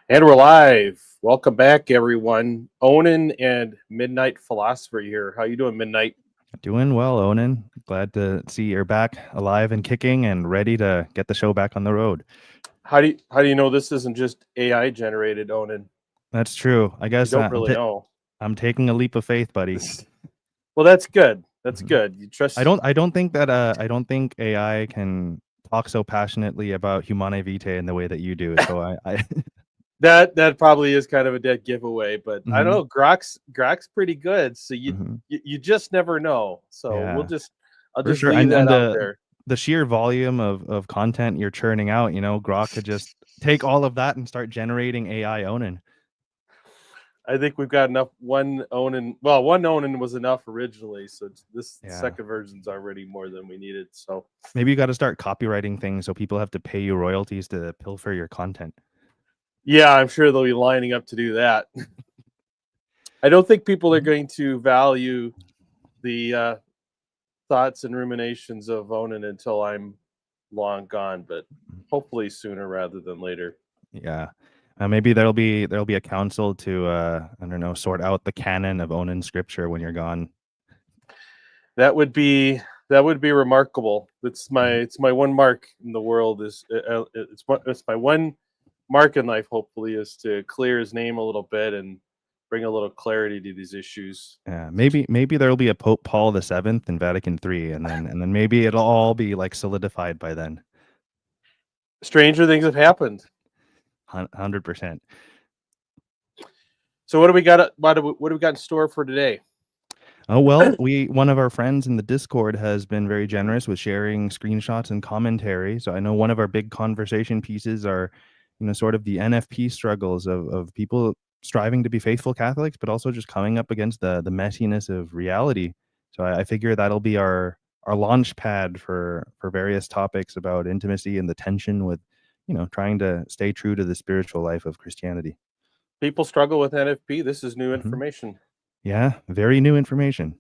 And we're live. Welcome back, everyone. Onan and Midnight Philosopher here. How you doing, Midnight? Doing well, Onan. Glad to see you're back alive and kicking and ready to get the show back on the road. How do you know this isn't just AI generated, Onan? That's true. I You guess don't really know. I'm taking a leap of faith, buddy. Well, that's good. That's Mhm. good. You I trust don't I don't think that I don't think AI can talk so passionately about Humanae Vitae in the way that you do. So I that. That probably is kind of a dead giveaway, but I don't Mhm, know. Grok's pretty good, so you, mhm. you you just never know. So Yeah, I'll for just sure. leave And that out the there. the sheer volume of content you're churning out, Grok could just take all of that and start generating AI Onan. I think we've got enough. One Onan was enough originally, so this Yeah. second version's already more than we needed. So Maybe you got to start copywriting things so people have to pay you royalties to pilfer your content. yeah, I'm sure they'll be lining up to do that. I don't think people are Mhm. going to value the thoughts and ruminations of Onan until I'm long gone, but hopefully sooner rather than later. Yeah. Maybe there'll be a council to I don't know, sort out the canon of Onan scripture when you're gone. That would be that would be remarkable. Mhm. It's my one mark in the world. It's my one mark in life. Hopefully, is to clear his name a little bit and bring a little clarity to these issues. Yeah, maybe there'll be a Pope Paul the Seventh in Vatican III, and then maybe it'll all be like solidified by then. Stranger things have happened. 100%. So what do we got? What do we got in store for today? Oh well, we one of our friends in the Discord has been very generous with sharing screenshots and commentary. So I know one of our big conversation pieces are, sort of the NFP struggles of people striving to be faithful Catholics, but also just coming up against the messiness of reality. So I figure that'll be our launch pad for various topics about intimacy and the tension with, trying to stay true to the spiritual life of Christianity. People struggle with NFP. This is new Hmm. information. Yeah, very new information.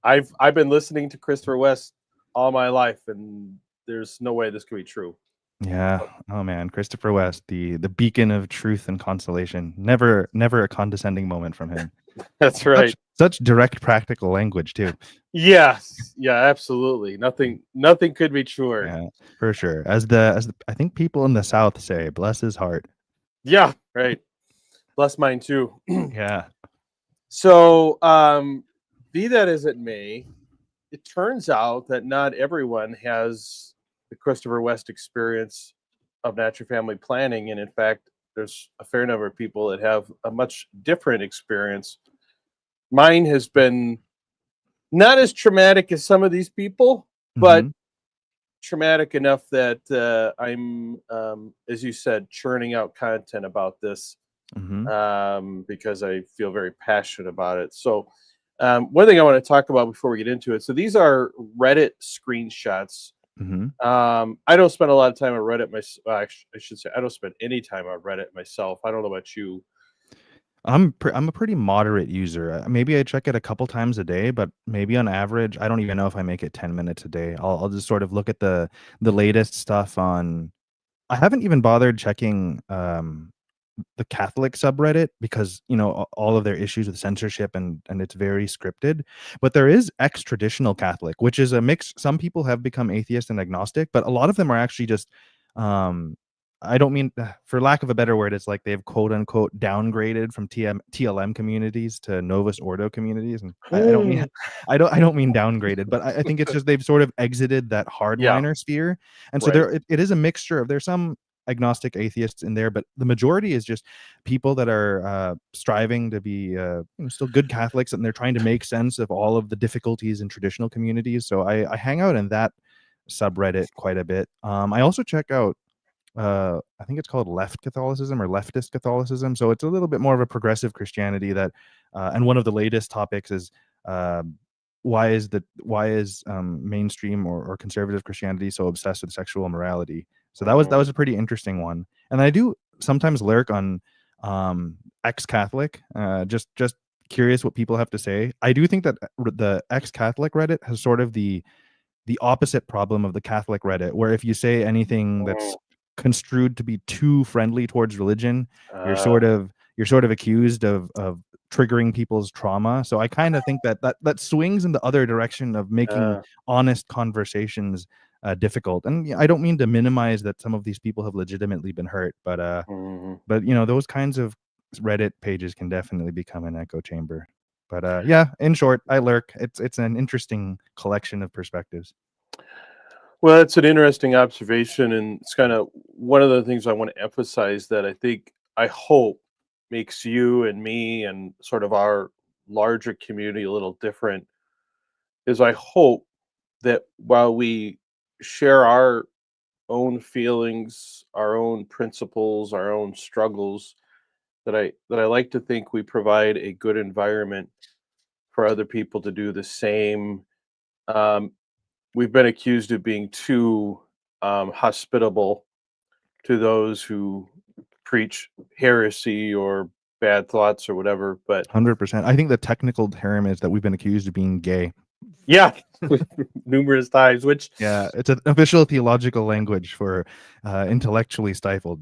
I've been listening to Christopher West all my life, and there's no way this could be true. Yeah. Oh man, Christopher West, the beacon of truth and consolation. Never a condescending moment from him. That's Such right. such direct practical language too. Yes. Yeah. Absolutely. Nothing could be truer. Yeah, for sure. As the I think people in the South say, bless his heart. Yeah. Right. Bless mine too. Yeah. So, be that as it may, it turns out that not everyone has the Christopher West experience of natural family planning, and in fact, there's a fair number of people that have a much different experience. Mine has been not as traumatic as some of these people, but Hmm. traumatic enough that I'm, as you said, churning out content about this Hmm. because I feel very passionate about it. So, one thing I want to talk about before we get into it. So, these are Reddit screenshots. Hmm. I don't spend a lot of time on Reddit. I should say I don't spend any time on Reddit myself. I don't know about you. I'm a pretty moderate user. Maybe I check it a couple times a day, but maybe on average, I don't even know if I make it 10 minutes a day. I'll just sort of look at the latest stuff on. I haven't even bothered checking the Catholic subreddit because all of their issues with censorship and it's very scripted. But there is ex-traditional Catholic, which is a mix. Some people have become atheist and agnostic, but a lot of them are actually just um I don't mean for lack of a better word, it's like they've quote unquote downgraded from TLM communities to Novus Ordo communities. And I don't mean Mm, I don't mean downgraded, but I think it's just they've sort of exited that yeah, hardliner sphere. And so right. it is a mixture of there's some agnostic atheists in there, but the majority is just people that are striving to be still good Catholics, and they're trying to make sense of all of the difficulties in traditional communities. So I hang out in that subreddit quite a bit. I also check out I think it's called left Catholicism or leftist Catholicism. So it's a little bit more of a progressive Christianity that, and one of the latest topics is uh, why is mainstream or conservative Christianity so obsessed with sexual immorality? So that was Mm, a pretty interesting one. And I do sometimes lurk on ex-Catholic, just curious what people have to say. I do think that the ex-Catholic Reddit has sort of the opposite problem of the Catholic Reddit, where if you say anything that's mm. construed to be too friendly towards religion, you're Uh, sort of accused of triggering people's trauma. So I kind of think that swings in the other direction of making uh, honest conversations difficult. And I don't mean to minimize that some of these people have legitimately been hurt, mhm. but those kinds of Reddit pages can definitely become an echo chamber. But yeah, in short, I lurk. It's an interesting collection of perspectives. Well, it's an interesting observation, and it's kind of one of the things I want to emphasize that I hope makes you and me and sort of our larger community a little different is I hope that while we share our own feelings, our own principles, our own struggles, that I like to think we provide a good environment for other people to do the same. Um, we've been accused of being too hospitable to those who preach heresy or bad thoughts or whatever. But 100%. I think the technical term is that we've been accused of being gay. yeah, numerous times, which Yeah, it's an official theological language for intellectually stifled.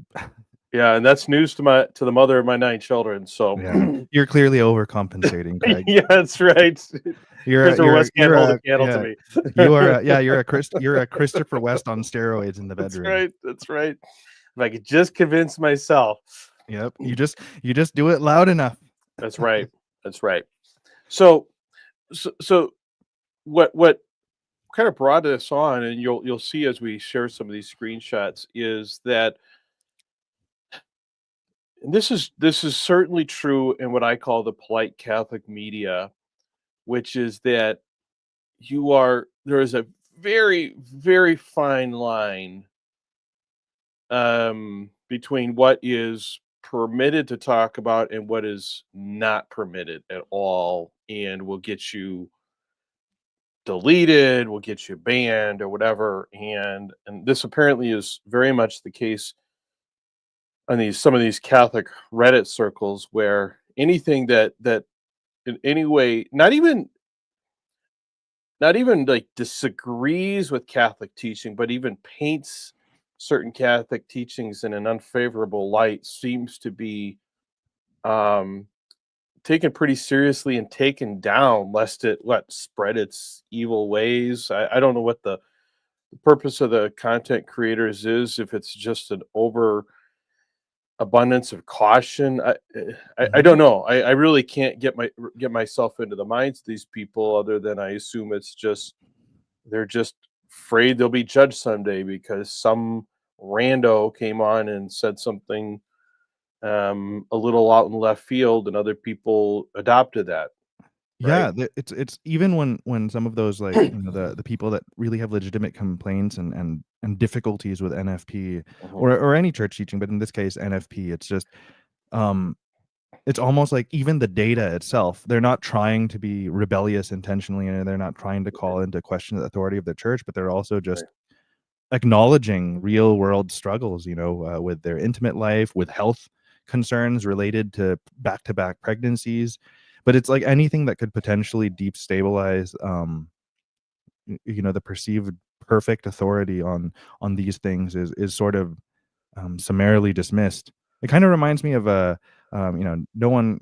yeah, and that's news to the mother of my 9 children. So Yeah, you're clearly overcompensating, Craig. yeah, that's right. Christopher West can't hold a candle to Yeah, me. you're a Christopher West on steroids in the That's bedroom. right. That's right. If I could just convince myself. Yep, you just do it loud enough. That's right. That's right. So so what kind of brought us on, and you'll see as we share some of these screenshots, is that and this is certainly true in what I call the polite Catholic media, which is that there is a very, very fine line between what is permitted to talk about and what is not permitted at all, and will get you deleted, will get you banned or whatever. And this apparently is very much the case on these some of these Catholic Reddit circles where anything that in any way, not even like disagrees with Catholic teaching, but even paints certain Catholic teachings in an unfavorable light seems to be um, taken pretty seriously and taken down, lest it spread its evil ways. I don't know what the purpose of the content creators is, if it's just an over abundance of caution. I Mhm. don't know. I really can't get myself into the minds of these people, other than I assume it's just they're just afraid they'll be judged someday because some rando came on and said something a little out in left field, and other people adopted that, right? Yeah, it's even when some of those, like, the people that really have legitimate complaints and difficulties with NFP Mhm. or any church teaching, but in this case NFP, it's just um it's almost like even the data itself, they're not trying to be rebellious intentionally, and they're not trying to Right, call into question the authority of the church, but they're also right. just acknowledging real world struggles, with their intimate life, with health concerns related to back pregnancies. But it's like anything that could potentially destabilize, the perceived perfect authority on these things is sort of summarily dismissed. It kind of reminds me of no one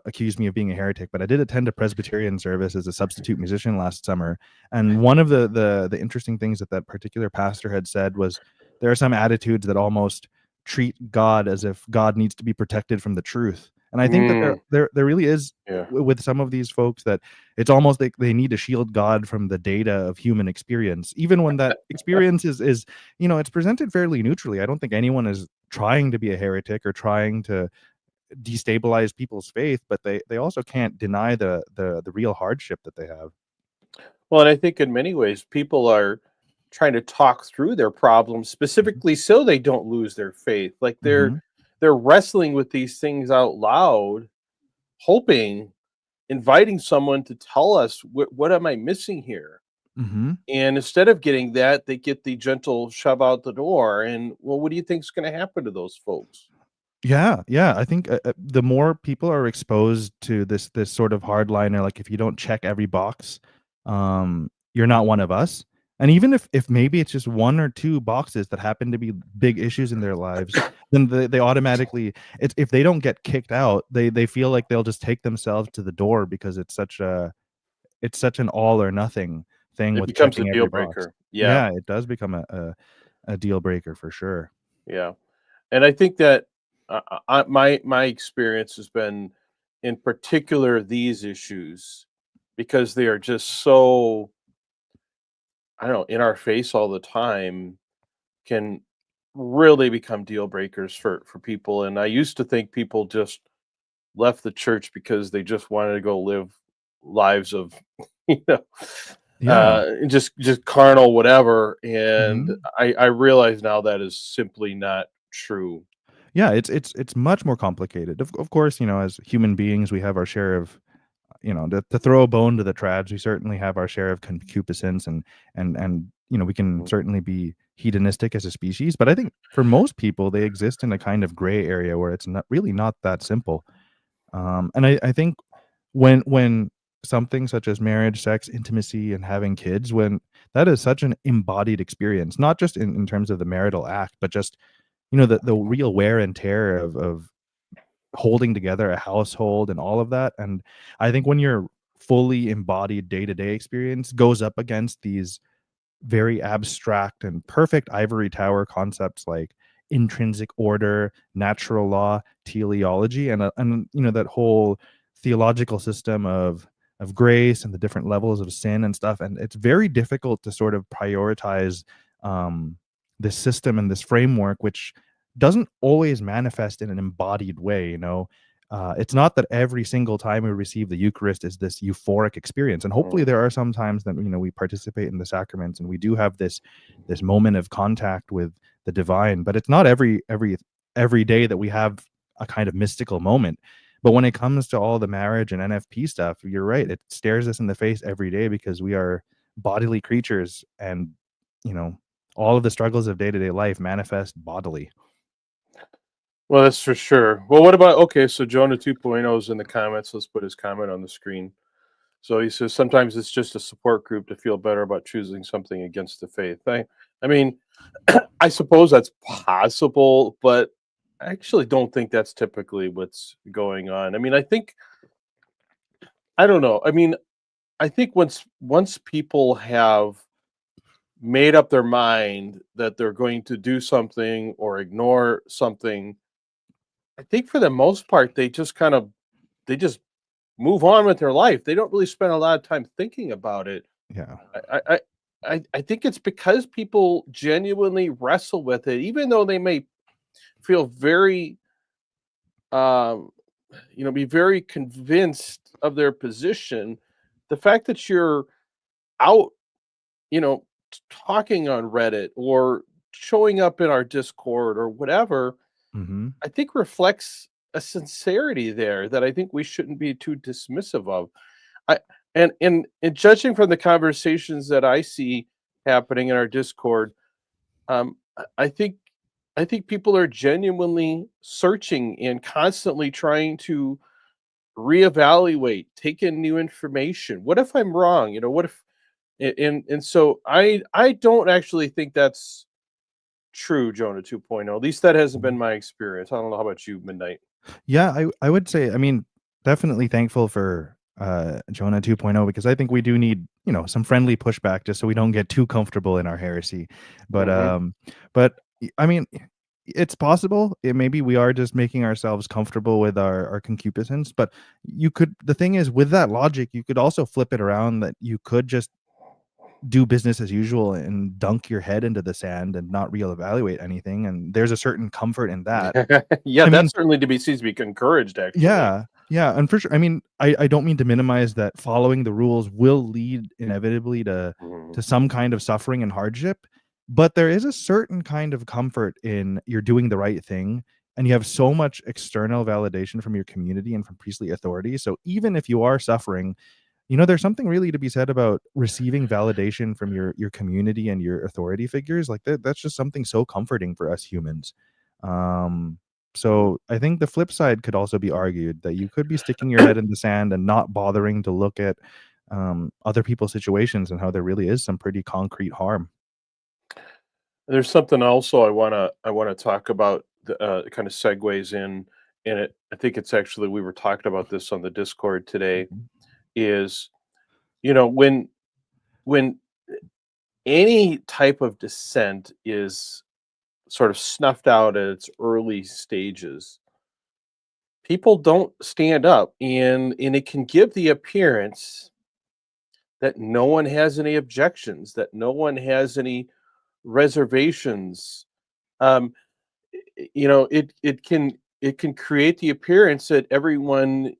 accuse me of being a heretic, but I did attend a Presbyterian service as a substitute musician last summer, and one of the interesting things that particular pastor had said was there are some attitudes that almost treat God as if God needs to be protected from the truth. And I think that there Mm, there there really is yeah. with some of these folks that it's almost like they need to shield God from the data of human experience, even when that experience is it's presented fairly neutrally. I don't think anyone is trying to be a heretic or trying to destabilize people's faith, but they also can't deny the real hardship that they have. Well, and I think in many ways people are trying to talk through their problems Mhm. specifically so they don't lose their faith. Like Mhm. they're wrestling with these things out loud, hoping, inviting someone to tell us what am I missing here? Mhm. And instead of getting that, they get the gentle shove out the door. And well, what do you think's going to happen to those folks? Yeah, yeah. I think the more people are exposed to this sort of hardliner, like if you don't check every box, you're not one of us. And even if maybe it's just one or two boxes that happen to be big issues in their lives, then they automatically, it's, if they don't get kicked out, they feel like they'll just take themselves to the door because it's such an all or nothing thing It with becomes a checking deal every box. breaker. Yeah, Yeah, it does become a deal breaker for sure. yeah. And I think that my experience has been, in particular, these issues, because they are just so, I don't know, in our face all the time, can really become deal breakers for people. And I used to think people just left the church because they just wanted to go live lives of, you know, Yeah. just carnal whatever. And Mhm. I realize now that is simply not true. Yeah, it's much more complicated. Of course, you know, as human beings, we have our share of, you know, to throw a bone to the trads, we certainly have our share of concupiscence and you know, we can Mm. certainly be hedonistic as a species, but I think for most people, they exist in a kind of gray area where it's not really not that simple. And I think when something such as marriage, sex, intimacy, and having kids, when that is such an embodied experience, not just in terms of the marital act, but just, you know, the real wear and tear of holding together a household and all of that. And I think when your fully embodied day-to-day experience goes up against these very abstract and perfect ivory tower concepts like intrinsic order, natural law, teleology, and you know, that whole theological system of grace and the different levels of sin and stuff. And it's very difficult to sort of prioritize um, this system and this framework, which doesn't always manifest in an embodied way. You know, it's not that every single time we receive the Eucharist is this euphoric experience, and hopefully Mm. there are some times that, you know, we participate in the sacraments and we do have this moment of contact with the divine. But it's not every day that we have a kind of mystical moment. But when it comes to all the marriage and NFP stuff, you're right. It stares us in the face every day because we are bodily creatures, and you know, all of the struggles of day to day life manifest bodily. Well, that's for sure. Well, what about, okay, so Jonah 2.0 is in the comments. Let's put his comment on the screen. So he says sometimes it's just a support group to feel better about choosing something against the faith. I mean, I suppose that's possible, but I actually don't think that's typically what's going on. I mean, I don't know. I mean, I think once people have made up their mind that they're going to do something or ignore something, I think for the most part they just move on with their life. They don't really spend a lot of time thinking about it. Yeah. I I I think it's because people genuinely wrestle with it, even though they may feel very, um, be very convinced of their position. The fact that you're out, talking on Reddit or showing up in our Discord or whatever, Hmm. I think reflects a sincerity there that I think we shouldn't be too dismissive of. I and judging from the conversations that I see happening in our Discord, I think people are genuinely searching and constantly trying to reevaluate, take in new information. What if I'm wrong? What if and so I don't actually think that's true, Jonah 2.0. At least that hasn't been my experience. I don't know how about you, Midnight. Yeah, I would say, I mean, definitely thankful for Jonah 2.0, because I think we do need, you know, some friendly pushback just so we don't get too comfortable in our heresy. But Hmm. I mean, it's possible. Maybe we are just making ourselves comfortable with our concupiscence. But you could, the thing is, with that logic, you could also flip it around, that you could just do business as usual and dunk your head into the sand and not reevaluate anything. And there's a certain comfort in that. Yeah, I mean, that's certainly to be seems to be encouraged, actually. yeah, yeah, and for sure. I mean, I don't mean to minimize that following the rules will lead inevitably Mhm. to some kind of suffering and hardship, but there is a certain kind of comfort in you're doing the right thing, and you have so much external validation from your community and from priestly authority. So even if you are suffering, you know, there's something really to be said about receiving validation from your community and your authority figures. Like that's just something so comforting for us humans. Um, Mhm. so I think the flip side could also be argued, that you could be sticking your head in the sand and not bothering to look at other people's situations and how there really is some pretty concrete harm. There's something also I wanna talk about, the kind of segues in it. I think it's actually we were talking about this on the Discord today, Mhm. is, when any type of dissent is sort of snuffed out at its early stages, people don't stand up, and it can give the appearance that no one has any objections, that no one has any reservations. Um, it can create the appearance that everyone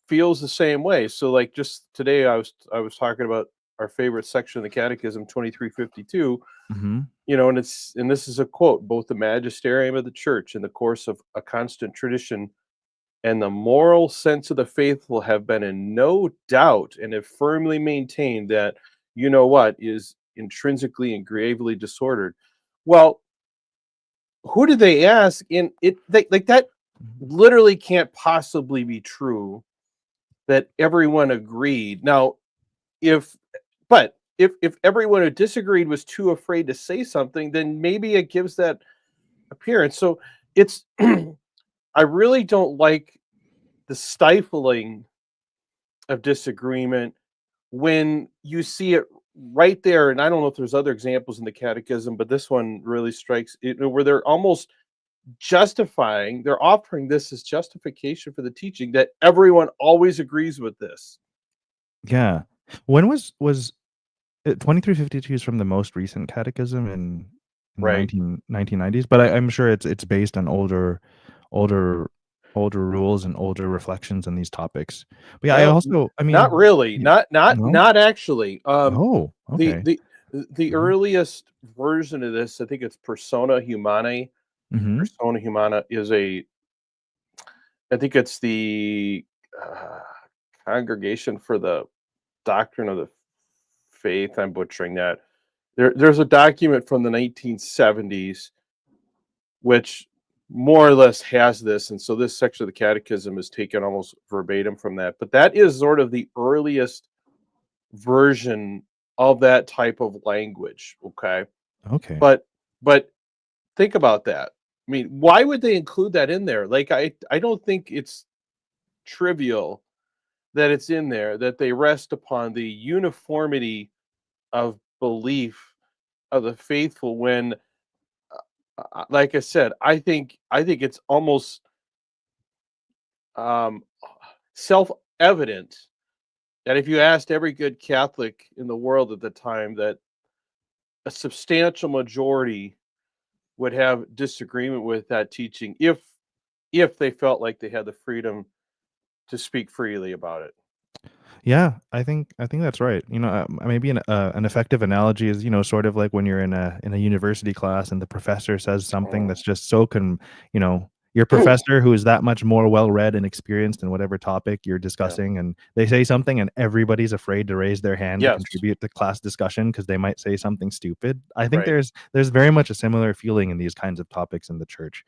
feels the same way. So, like, just today, I was talking about our favorite section of the Catechism, 2352. Mhm. And this is a quote: "Both the magisterium of the Church, in the course of a constant tradition, and the moral sense of the faithful, have been in no doubt, and have firmly maintained that what is intrinsically and gravely disordered." Well, who did they ask? And like that Mhm. literally can't possibly be true, that everyone agreed. Now, if if everyone who disagreed was too afraid to say something, then maybe it gives that appearance. So it's I really don't like the stifling of disagreement when you see it right there. And I don't know if there's other examples in the Catechism, but this one really strikes it, where they're almost they're offering this as justification for the teaching that everyone always agrees with this. Yeah. When was 2352 is from the most recent catechism in the Right. 1990s, but I'm sure it's based on older older rules and older reflections on these topics. But yeah, I Well, also I not mean, really. y no? Not actually. Oh, The okay. the the Mhm. earliest version of this, I think it's Persona Humanae. Mhm. Persona Humana is I think it's the uh, Congregation for the Doctrine of the Faith. I'm butchering that. There's a document from the 1970s which more or less has this, and so this section of the Catechism is taken almost verbatim from that. But that is sort of the earliest version of that type of language. Okay, Okay. but but think about that. I mean, why would they include that in there? Like, I don't think it's trivial that it's in there, that they rest upon the uniformity of belief of the faithful. When, like I said, I think it's almost um, self-evident that if you asked every good Catholic in the world at the time, that a substantial majority would have disagreement with that teaching, if they felt like they had the freedom to speak freely about it. Yeah, I think that's right. Maybe an effective analogy is, sort of like when you're in a university class and the professor says something that's just so your professor who is that much more well-read and experienced in whatever topic you're Yeah. discussing, and they say something and everybody's afraid to raise their hand to Yes. contribute to class discussion because they might say something stupid. I think Right. there's very much a similar feeling in these kinds of topics in the church.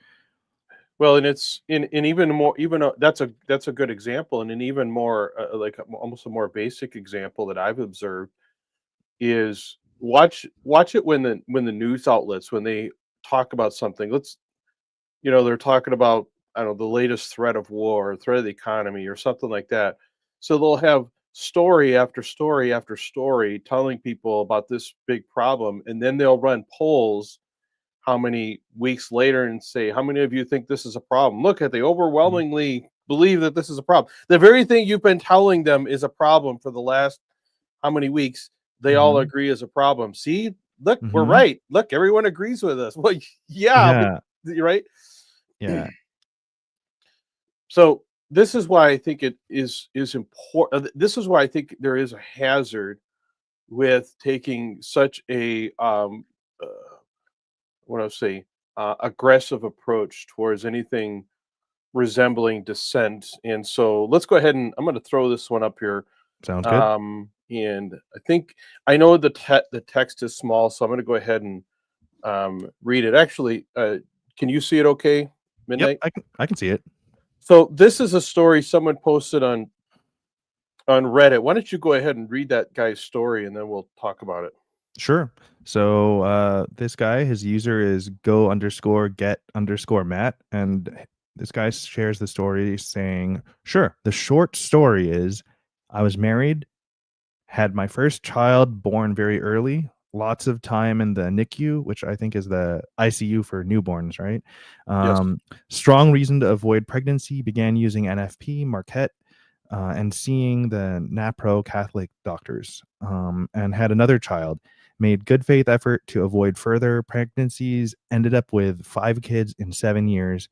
Well, and it's in even more, even that's a good example, and an even more like almost a more basic example that I've observed is watch it when the news outlets, when they talk about something. They're talking about, I don't know, the latest threat of war, or threat of the economy, or something like that. So they'll have story after story after story telling people about this big problem, and then they'll run polls how many weeks later and say, "How many of you think this is a problem? Look at, they Mhm. overwhelmingly believe that this is a problem." The very thing you've been telling them is a problem for the last how many weeks, they all Mhm. agree is a problem. See, look, we're Mhm. right. Look, everyone agrees with us. Well, yeah, but Yeah. you're right. Yeah. So this is why I think it is important. This is why I think there is a hazard with taking such a uh, what I say, aggressive approach towards anything resembling dissent. And so let's go ahead, and I'm going to throw this one up here. Sounds good. And I think I know the text is small, so I'm going to go ahead and read it. Actually, can you see it? Okay, Yep, Midnight. I can see it. So this is a story someone posted on Reddit. Why don't you go ahead and read that guy's story, and then we'll talk about it. Sure. So this guy, his user is go_get_Matt, and this guy shares the story saying, "Sure. The short story is, I was married, had my first child born very early, lots of time in the NICU, which I think is the ICU for newborns, right? Yes. Um, Strong reason to avoid pregnancy, began using NFP, Marquette, and seeing the NAPRO Catholic doctors, and had another child. Made good faith effort to avoid further pregnancies, ended up with 5 kids in 7 years,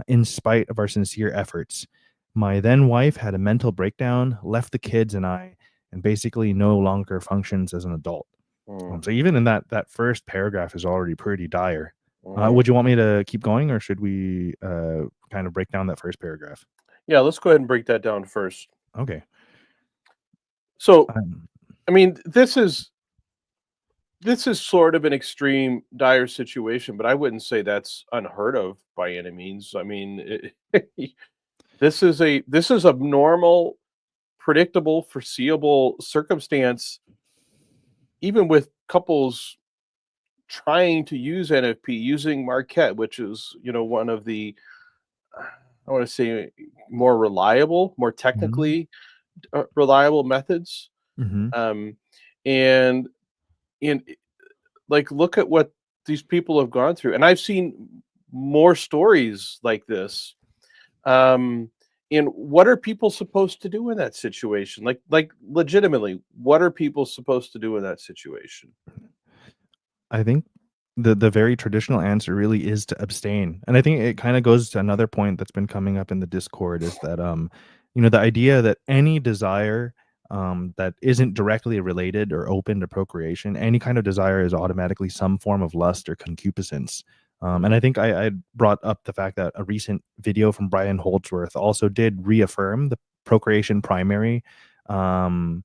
in spite of our sincere efforts. My then wife had a mental breakdown, left the kids and I, and basically no longer functions as an adult." Mm, So even in that first paragraph is already pretty dire. mhm. Would you want me to keep going, or should we kind of break down that first paragraph? Yeah, let's go ahead and break that down first. Okay. So, Um, I mean, this is sort of an extreme, dire situation, but I wouldn't say that's unheard of by any means. I mean, this is a normal, predictable, foreseeable circumstance, even with couples trying to use NFP, using Marquette, which is one of the I want to say more reliable, more mhm, technically reliable methods. mhm, Um, and in like look at what these people have gone through, and I've seen more stories like this. Um, and what are people supposed to do in that situation? Like legitimately, what are people supposed to do in that situation? I think the very traditional answer really is to abstain. And I think it kind of goes to another point that's been coming up in the Discord, is that the idea that any desire that isn't directly related or open to procreation, any kind of desire is automatically some form of lust or concupiscence. And Mhm, I think I brought up the fact that a recent video from Brian Holdsworth also did reaffirm the procreation primary um,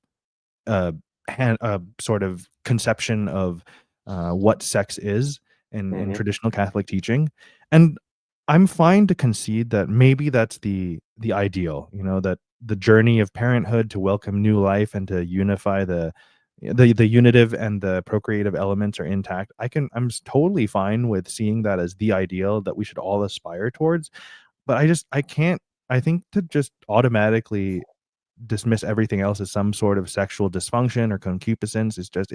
uh, sort of conception of what sex is in mhm, traditional Catholic teaching, and I'm fine to concede that maybe that's the ideal. That the journey of parenthood to welcome new life and to unify the unitive and the procreative elements are intact. Totally fine with seeing that as the ideal that we should all aspire towards, but I can't. I think to just automatically dismiss everything else as some sort of sexual dysfunction or concupiscence is just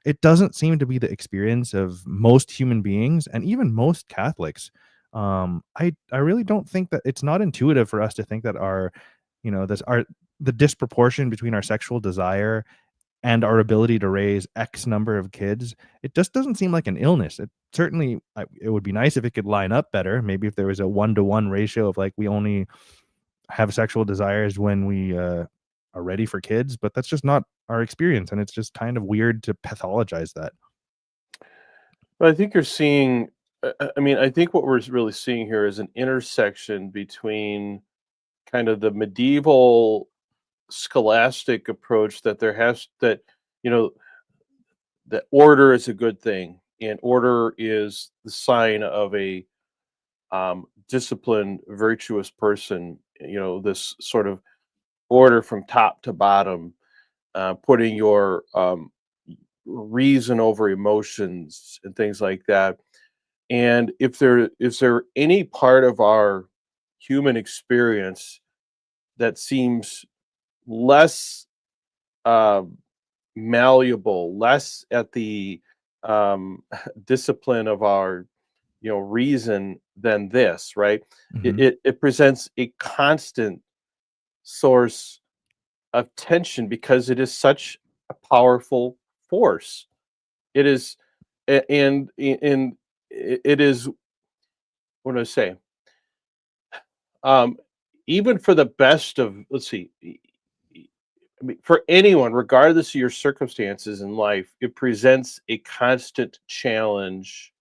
it doesn't seem to be the experience of most human beings and even most Catholics. I really don't think that it's not intuitive for us to think that this our the disproportion between our sexual desire and our ability to raise X number of kids, it just doesn't seem like an illness. It would be nice if it could line up better. Maybe if there was a 1-to-1 ratio of, like, we only have sexual desires when we are ready for kids, but that's just not our experience, and it's just kind of weird to pathologize that. but I think you're seeing. I mean, I think what we're really seeing here is an intersection between kind of the medieval scholastic approach that there has that you know that order is a good thing, and order is the sign of a disciplined, virtuous person. This sort of order from top to bottom, putting your reason over emotions and things like that. And if there is there any part of our human experience that seems less um, malleable, less at the discipline of our reason than this, right? It, Mhm, it it presents a constant source of tension because it is such a powerful force. It is, and it is, what do I say? Um, Even for the best of, let's see, I mean, for anyone, regardless of your circumstances in life, it presents a constant challenge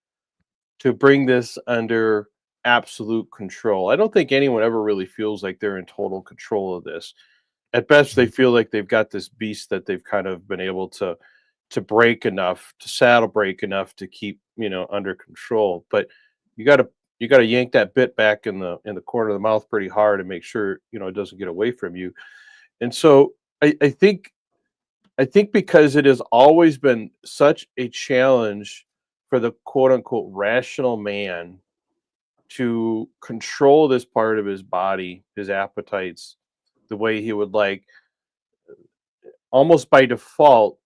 to bring this under absolute control. I don't think anyone ever really feels like they're in total control of this. At best, they mhm. feel like they've got this beast that they've kind of been able to break enough, to saddle break enough to keep under control. But you got to you got to yank that bit back in the corner of the mouth pretty hard and make sure it doesn't get away from you. And so I think because it has always been such a challenge for the quote unquote rational man to control this part of his body, his appetites, the way he would like, almost by default,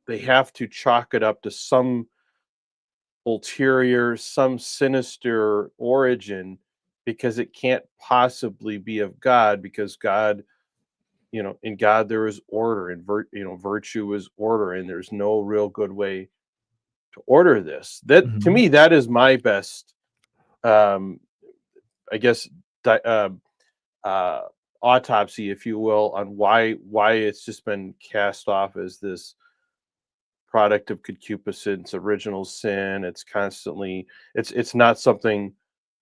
they have to chalk it up to some ulterior, some sinister origin because it can't possibly be of God because God, in God there is order and virtue is order and there's no real good way to order this. That to Mhm. me that is my best um I guess di- uh autopsy if you will on why it's just been cast off as this product of concupiscence, original sin. It's constantly it's not something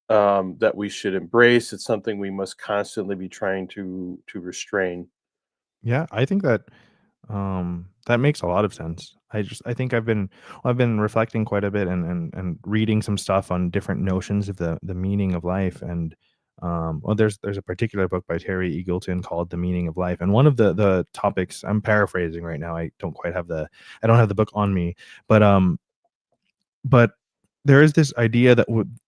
that we should embrace. It's something we must constantly be trying to restrain. Yeah, I think that that makes a lot of sense. I think I've been reflecting quite a bit and reading some stuff on different notions of the meaning of life. And well, there's a particular book by Terry Eagleton called The Meaning of Life. And one of the topics, I'm paraphrasing right now. I don't have the book on me, but but there is this idea that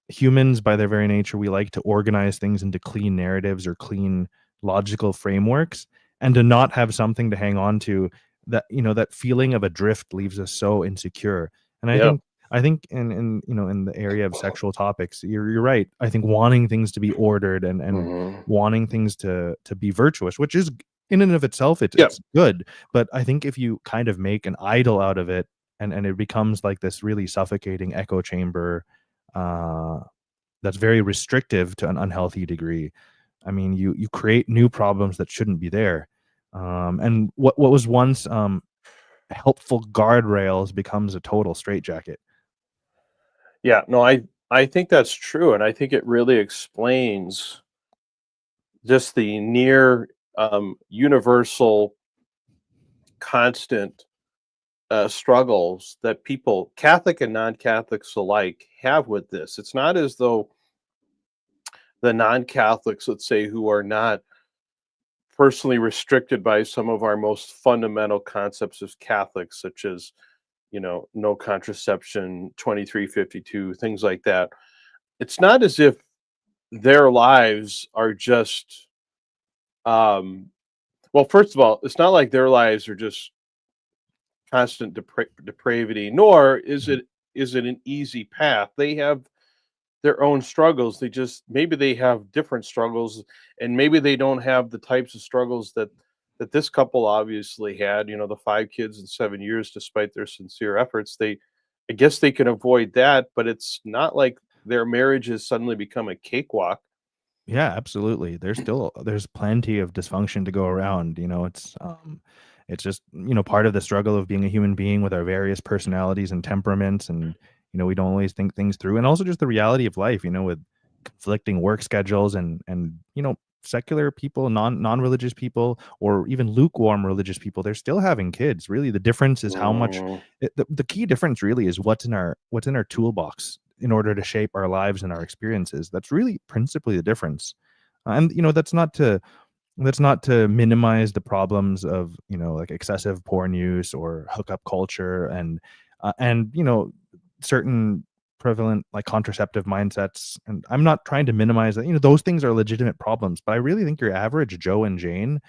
humans, by their very nature, we like to organize things into clean narratives or clean logical frameworks, and to not have something to hang on to, that that feeling of adrift leaves us so insecure. And Yeah. I think in the area of sexual topics, you're right. I think wanting things to be ordered and Hmm. wanting things to be virtuous, which is in and of itself, Yeah. it's good. But I think if you kind of make an idol out of it, and it becomes like this really suffocating echo chamber, uh, that's very restrictive to an unhealthy degree. I mean, you create new problems that shouldn't be there, and what was once helpful guardrails becomes a total straitjacket. Yeah. No, I think that's true, and I think it really explains just the near universal, constant struggles that people, Catholic and non-Catholics alike, have with this. It's not as though the non-Catholics, let's say, who are not personally restricted by some of our most fundamental concepts as Catholics, such as, no contraception, 2352, things like that. It's not as if their lives are just, um, well, first of all, it's not like their lives are just constant depravity, nor is it an easy path. They have their own struggles. They just maybe they have different struggles, and maybe they don't have the types of struggles that this couple obviously had. The 5 kids in 7 years, despite their sincere efforts. I guess they can avoid that, but it's not like their marriage has suddenly become a cakewalk. Yeah, absolutely. There's plenty of dysfunction to go around. It's just part of the struggle of being a human being with our various personalities and temperaments, and we don't always think things through, and also just the reality of life. With conflicting work schedules and secular people, non-religious people, or even lukewarm religious people, they're still having kids. Really, the difference is how much. Mm, The key difference really is what's in our toolbox in order to shape our lives and our experiences. That's really principally the difference. And that's not to minimize the problems of like excessive porn use or hookup culture, and certain prevalent like contraceptive mindsets. And I'm not trying to minimize that. Those things are legitimate problems, but I really think your average Joe and Jane,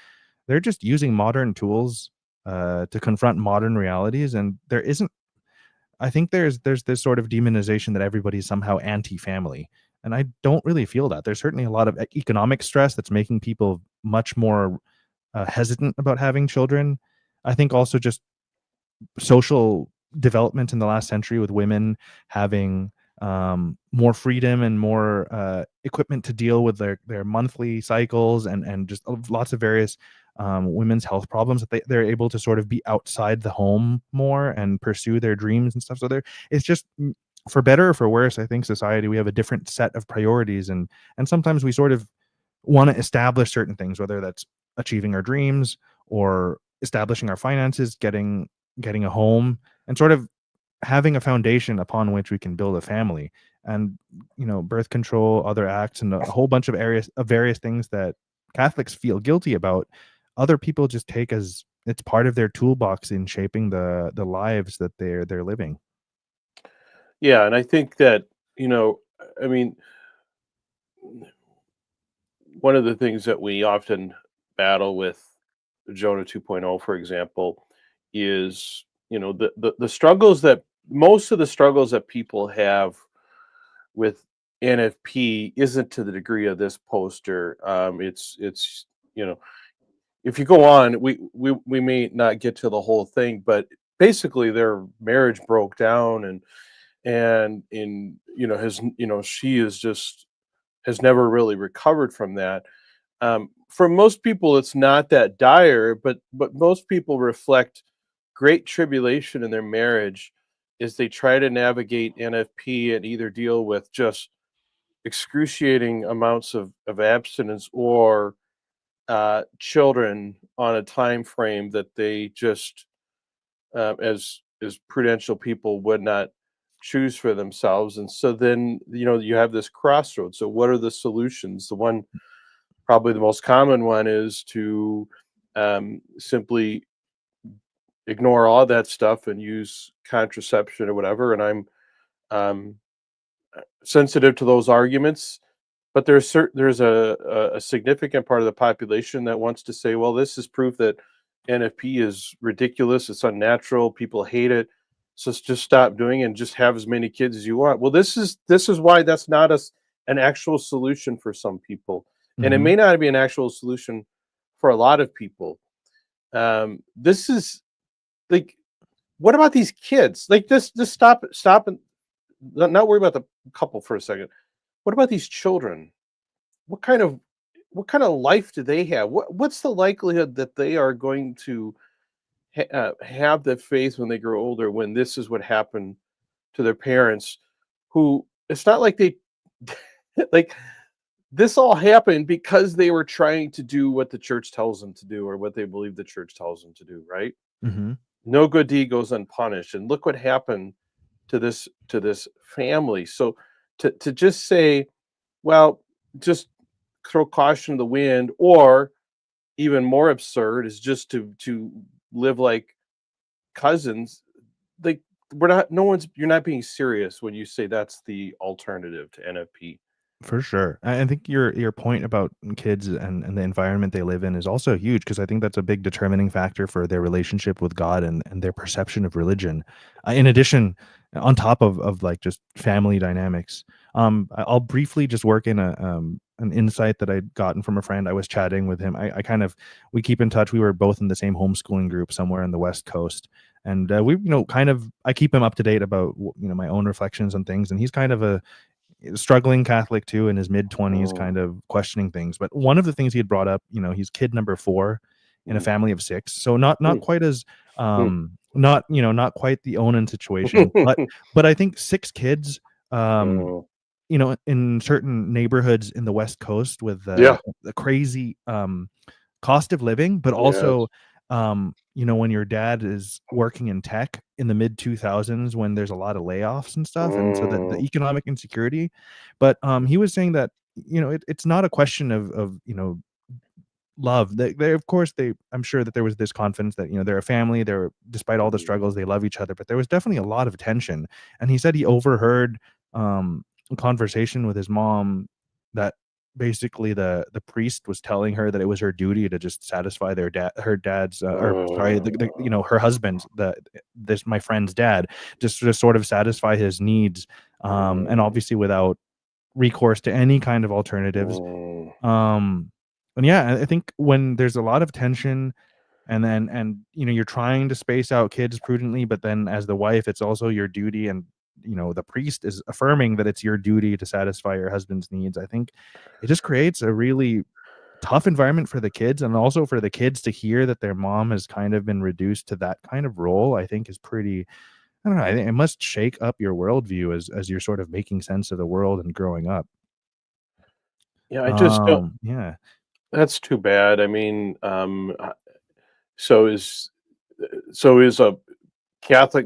they're just using modern tools to confront modern realities. And there isn't I think there's this sort of demonization that everybody's somehow anti-family, and I don't really feel that. There's certainly a lot of economic stress that's making people much more hesitant about having children. I think also just social development in the last century, with women having more freedom and more equipment to deal with their monthly cycles, and just lots of various women's health problems, that they're able to sort of be outside the home more and pursue their dreams and stuff. So it's just, for better or for worse, I think society, we have a different set of priorities, and sometimes we sort of want to establish certain things, whether that's achieving our dreams or establishing our finances, getting a home, and sort of having a foundation upon which we can build a family. And birth control, other acts, and a whole bunch of areas of various things that Catholics feel guilty about, other people just take as it's part of their toolbox in shaping the lives that they're living. Yeah, and I think that, I mean, one of the things that we often battle with Jonah 2.0, for example, is, the struggles that most of the struggles that people have with NFP isn't to the degree of this poster. It's you know if you go on, we may not get to the whole thing, but basically their marriage broke down, and in has she is just has never really recovered from that. For most people, it's not that dire, but most people reflect great tribulation in their marriage as they try to navigate NFP and either deal with just excruciating amounts of abstinence or children on a time frame that they just as prudential people would not choose for themselves. And so then you have this crossroads. So what are the solutions? The one, probably the most common one, is to simply ignore all that stuff and use contraception or whatever. And I'm um, sensitive to those arguments, but there's a significant part of the population that wants to say, well, this is proof that NFP is ridiculous, it's unnatural, people hate it, so just stop doing it and just have as many kids as you want. Well, this is why that's not an actual solution for some people, and it Hmm. may not be an actual solution for a lot of people. This is like, what about these kids? Like, just stop and not worry about the couple for a second. What about these children? What kind of life do they have? What's the likelihood that they are going to have the faith when they grow older, when this is what happened to their parents, who it's not like they like this all happened because they were trying to do what the church tells them to do, or what they believe the church tells them to do, right? Hmm. No good deed goes unpunished, and look what happened to this family. So to just say, well, just throw caution to the wind, or even more absurd is just to live like cousins. Like, we're not no one's you're not being serious when you say that's the alternative to NFP. For sure. I think your point about kids and the environment they live in is also huge, because I think that's a big determining factor for their relationship with God and their perception of religion. In addition, on top of like just family dynamics, I'll briefly just work in an insight that I'd gotten from a friend. I was chatting with him. I kind of we keep in touch. We were both in the same homeschooling group somewhere on the West Coast, and we kind of I keep him up to date about my own reflections on things, and he's kind of a struggling Catholic too, in his mid 20s, Mm, kind of questioning things. But one of the things he had brought up, he's kid number 4 in a mm, family of 6, so not mm, quite as mm. not quite the Onan situation, but I think 6 kids, um, Oh, in certain neighborhoods in the West Coast with yeah. the crazy cost of living, but Yes. also, when your dad is working in tech in the mid 2000s, when there's a lot of layoffs and stuff, and so the Mm, economic insecurity. But he was saying that it's not a question of love. They of course they I'm sure that there was this confidence that they're a family. They're despite all the mm, struggles, they love each other, but there was definitely a lot of tension. And he said he overheard a conversation with his mom that basically the priest was telling her that it was her duty to just satisfy her dad's or sorry, her husband's, this my friend's dad, just to sort of satisfy his needs, and mm, obviously without recourse to any kind of alternatives. mm, um and yeah, I think when there's a lot of tension, and you're trying to space out kids prudently, but then as the wife, it's also your duty, and the priest is affirming that it's your duty to satisfy your husband's needs. I think it just creates a really tough environment for the kids, and also for the kids to hear that their mom has kind of been reduced to that kind of role. I think is pretty, I don't know, I think it must shake up your worldview as you're sort of making sense of the world and growing up. yeah, I just don't. Yeah. That's too bad. I mean, so is a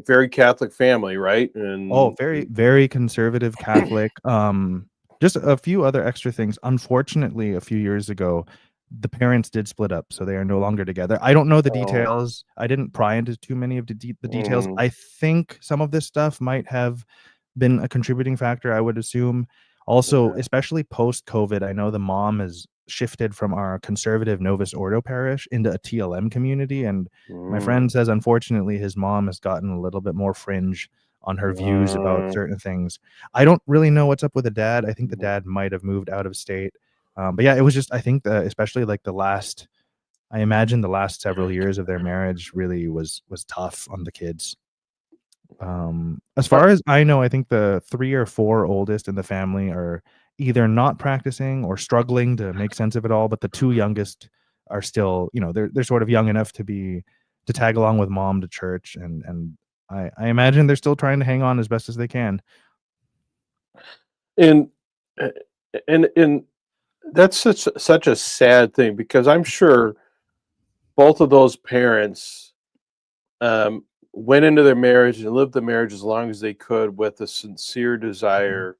very Catholic family, right? Oh, And very, very conservative Catholic. Just a few other extra things. Unfortunately, a few years ago, the parents did split up, so they are no longer together. I don't know the Oh, details. I didn't pry into too many of the details. mm, I think some of this stuff might have been a contributing factor, I would assume. Also, okay. especially post COVID, I know the mom has shifted from our conservative Novus Ordo parish into a TLM community. And my Mm, friend says, unfortunately, his mom has gotten a little bit more fringe on her views about mm, certain things. I don't really know what's up with the dad. I think the mm. dad might have moved out of state. But yeah, it was just, I think, especially like I imagine the last several years of their marriage really was tough on the kids. As Uh, far as I know, I think the 3 or 4 oldest in the family are either not practicing or struggling to make sense of it all, but the 2 youngest are still, they're sort of young enough to tag along with mom to church, and I imagine they're still trying to hang on as best as they can. and uh, and that's such a sad thing because I'm sure both of those parents um, went into their marriage and lived the marriage as long as they could with a sincere Mhm. desire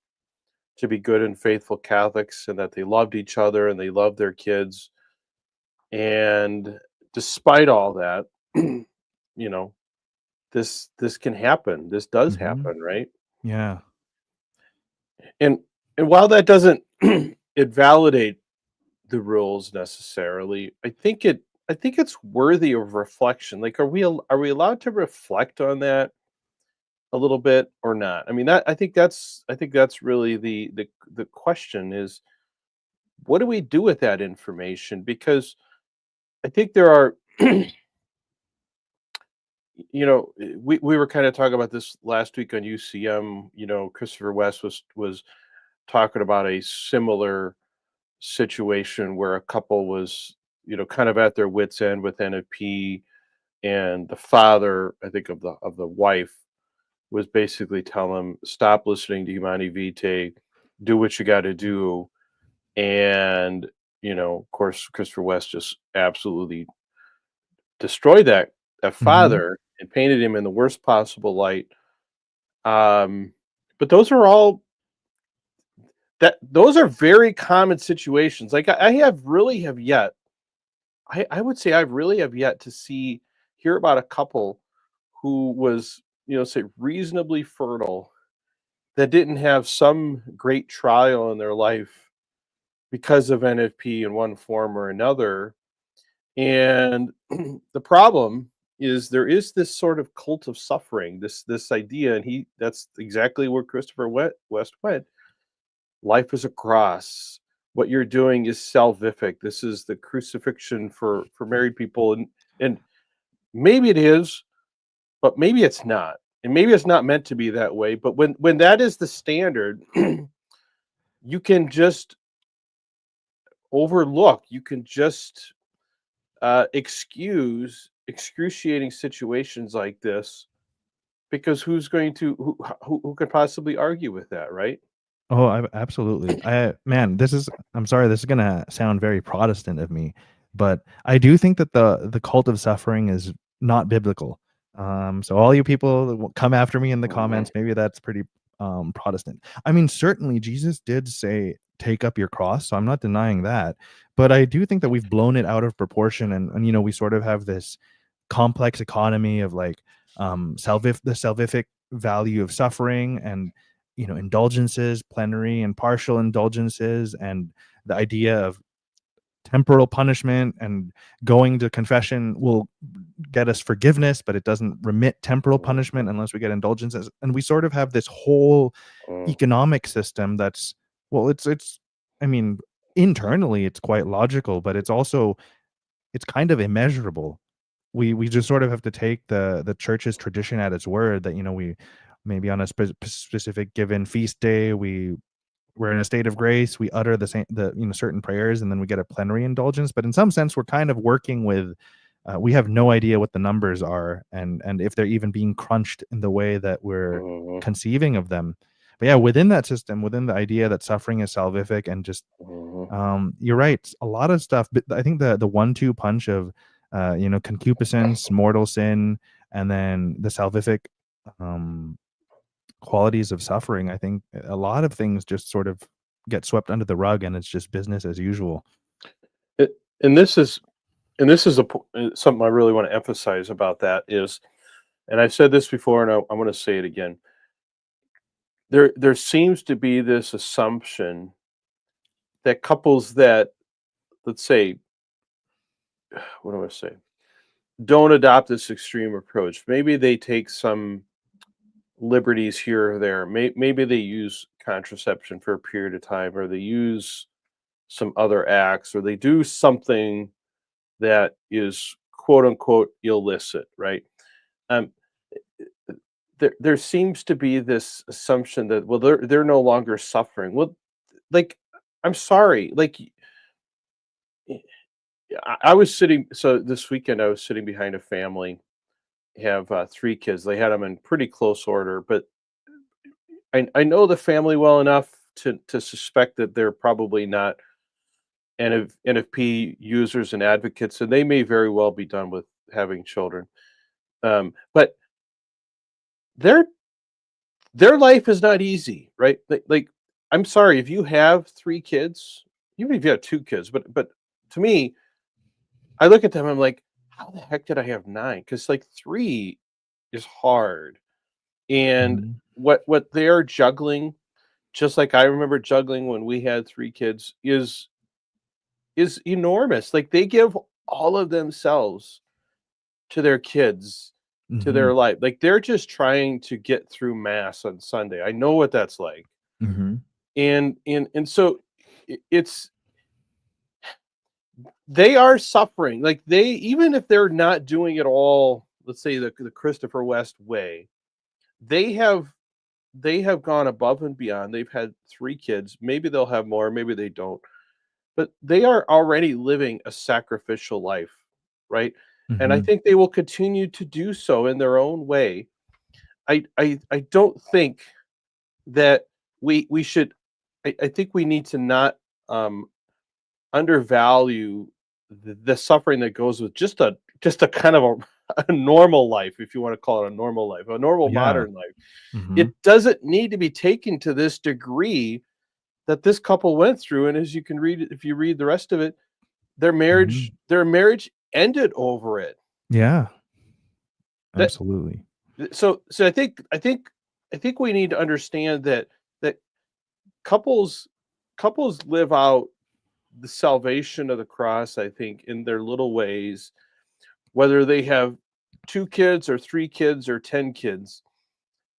to be good and faithful Catholics and that they loved each other and they loved their kids. And despite all that, you know, this can happen. This does Mhm. happen, right? Yeah. And and while that doesn't invalidate the rules necessarily, I think it's worthy of reflection. Like, are we allowed to reflect on that a little bit or not? I mean, that I think that's really the question is what do we do with that information? Because I think there are we were kind of talking about this last week on UCM. Christopher West was talking about a similar situation where a couple was, kind of at their wits end with NFP, and the father, I think of the wife, was basically telling him, "Stop listening to Humani Vitae, do what you got to do." And of course, Christopher West just absolutely destroyed that Mhm. father and painted him in the worst possible light. Um, but those are very common situations. Like I have really have yet I would say I really have yet to hear about a couple who was, say reasonably fertile that didn't have some great trial in their life because of NFP in one form or another. And the problem is there is this sort of cult of suffering, this idea, and that's exactly where Christopher West went. Life is a cross. What you're doing is salvific. This is the crucifixion for married people, and maybe it is, but maybe it's not. And maybe it's not meant to be that way. But when that is the standard, you can just overlook. You can just excuse excruciating situations like this because who's going to who could possibly argue with that, right? Oh, absolutely. Man, I'm sorry, this is gonna sound very Protestant of me, but I do think that the cult of suffering is not biblical. So all you people that will come after me in the Mhm, comments, maybe that's pretty Protestant. I mean, certainly Jesus did say, "Take up your cross," so I'm not denying that, but I do think that we've blown it out of proportion, and we sort of have this complex economy of like the salvific value of suffering, and indulgences, plenary and partial indulgences, and the idea of temporal punishment, and going to confession will get us forgiveness, but it doesn't remit temporal punishment mhm, unless we get indulgences. And we sort of have this whole mhm, economic system that's, well, it's I mean, internally it's quite logical, but it's kind of immeasurable. We just sort of have to take the church's tradition at its word, that we maybe on a specific given feast day, we're in a state of grace, we utter the certain prayers, and then we get a plenary indulgence. But in some sense, we're kind of working with, we have no idea what the numbers are, and if they're even being crunched in the way that we're mhm, conceiving of them. But yeah, within that system, within the idea that suffering is salvific, and just mhm, you're right, a lot of stuff. But I think the 1-2 punch of concupiscence, mortal sin, and then the salvific um qualities of suffering, I think a lot of things just sort of get swept under the rug, and it's just business as usual. and this is something I really want to emphasize about that is, and I've said this before, and I want to say it again. There seems to be this assumption that couples that, let's say, what do I say, don't adopt this extreme approach. Maybe they take some liberties here or there. Maybe they use contraception for a period of time, or they use some other acts, or they do something that is quote unquote illicit, right? Um, there seems to be this assumption that, well, they're no longer suffering. Well, like, I'm sorry, like, I was sitting, so this weekend I was sitting behind a family, have 3 kids. They had them in pretty close order, but I know the family well enough to suspect that they're probably not NFP users and advocates, and they may very well be done with having children. But their their life is not easy, right? Like, I'm sorry, if you have 3 kids, even if you have 2 kids, but to me, I look at them, I'm like, "How the heck did I have 9?" Because, like, 3 is hard, and Mhm. what they're juggling, just like I remember juggling when we had 3 kids, is enormous. Like, they give all of themselves to their kids, to their Mhm. life. Like, they're just trying to get through mass on Sunday. I know what that's like. Mhm. And so it's, they are suffering. Like, they, even if they're not doing it all, let's say the Christopher West way, they have they have gone above and beyond. They've had 3 kids. Maybe they'll have more, maybe they don't. But they are already living a sacrificial life, right? And I Mhm. think they will continue to do so in their own way. I don't think that we should, I think we need to not um undervalue the suffering that goes with just a kind of a normal life, if you want to call it a normal life, a normal Yeah. modern life. It Mhm. doesn't need to be taken to this degree that this couple went through. And as you can read, if you read the rest of it, Mhm. their marriage ended over it. Yeah, That absolutely. so I think we need to understand that couples couples live out the salvation of the cross, I think, in their little ways, whether they have 2 kids or 3 kids or 10 kids.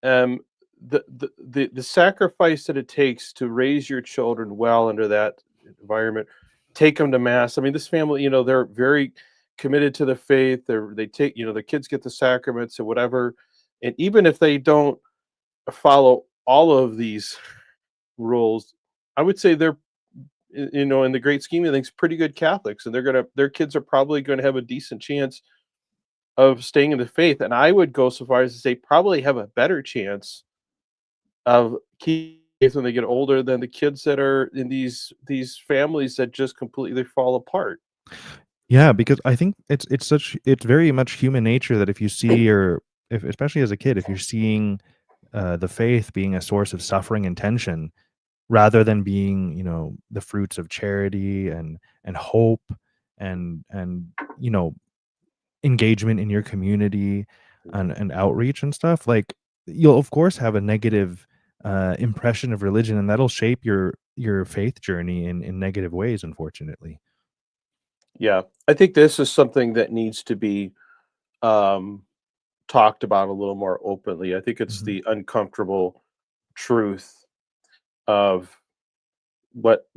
Um, the sacrifice that it takes to raise your children well under that environment, take them to mass. I mean, this family, they're very committed to the faith. They take, the kids get the sacraments or whatever, and even if they don't follow all of these rules, I would say they're, in the great scheme of things, pretty good Catholics, and their kids are probably going to have a decent chance of staying in the faith. And I would go so far as to say probably have a better chance of keeping faith when they get older than the kids that are in these families that just completely fall apart. Yeah, because I think it's very much human nature that if you see your if especially as a kid, if you're seeing, the faith being a source of suffering and tension rather than being, the fruits of charity and hope and, you know, engagement in your community Mhm. and outreach and stuff, like, you'll of course have a negative, impression of religion, and that'll shape your faith journey in negative ways, unfortunately. Yeah, I think this is something that needs to be um, talked about a little more openly. I think it's Mhm. the uncomfortable truth of what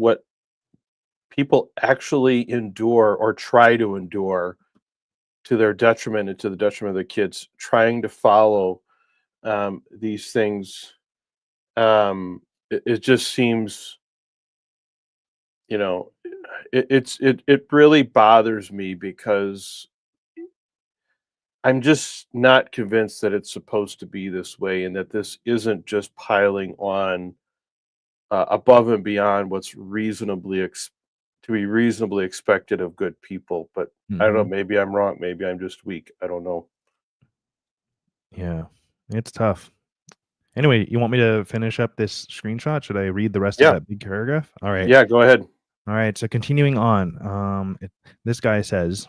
people actually endure or try to endure to their detriment and to the detriment of the kids, trying to follow these things. It just seems, you know, it really bothers me because I'm just not convinced that it's supposed to be this way, and that this isn't just piling on above and beyond what's to be reasonably expected of good people. But I don't know. Mhm. Maybe I'm wrong. Maybe I'm just weak. I don't know. Yeah. It's tough. Anyway, you want me to finish up this screenshot? Should I read the rest of Yeah, that big paragraph? All right. yeah. Go ahead. All right, so continuing on, this guy says,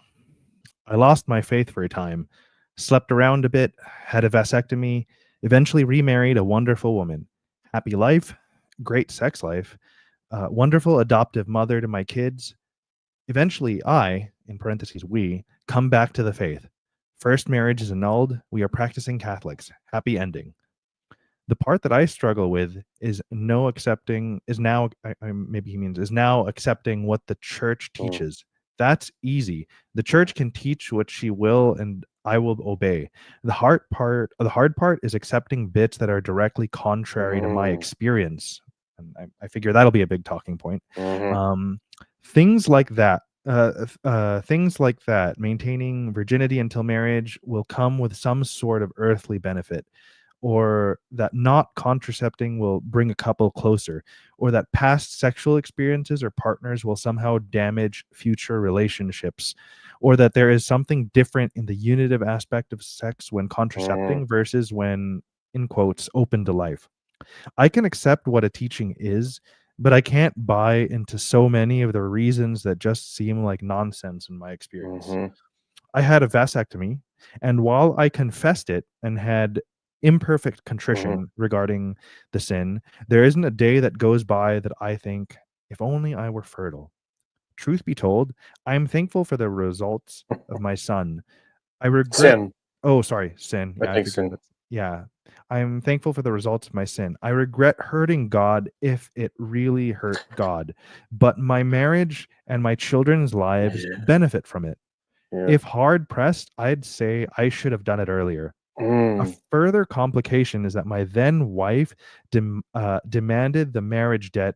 I lost my faith for a time, slept around a bit, had a vasectomy, eventually remarried a wonderful woman. Happy life, great sex life, wonderful adoptive mother to my kids. Eventually, I, in parentheses, we, come back to the faith. First marriage is annulled. We are practicing Catholics. Happy ending. The part that I struggle with is no accepting is now maybe he means is now accepting what the church Mm, teaches. That's easy. The church can teach what she will and I will obey. The hard part is accepting bits that are directly contrary to my mm, experience. And I figure that'll be a big talking point. mhm, Um, things like that. Things like that, maintaining virginity until marriage will come with some sort of earthly benefit, or that not contracepting will bring a couple closer, or that past sexual experiences or partners will somehow damage future relationships, or that there is something different in the unitive aspect of sex when mhm, contracepting versus when, in quotes, open to life. I can accept what a teaching is, but I can't buy into so many of the reasons that just seem like nonsense in my experience. mhm, I had a vasectomy, and while I confessed it and had imperfect mhm. contrition regarding the sin, there isn't a day that goes by that I think, if only I were fertile. Truth be told, I am thankful for the results of my son. I regret Sin, Oh, sorry, sin. I Yeah, I think figured sin. that's yeah. I'm thankful for the results of my sin. I regret hurting God if it really hurt God, but my marriage and my children's lives Yeah, benefit from it. yeah. If hard pressed, I'd say I should have done it earlier. A Mm, further complication is that my then wife demanded the marriage debt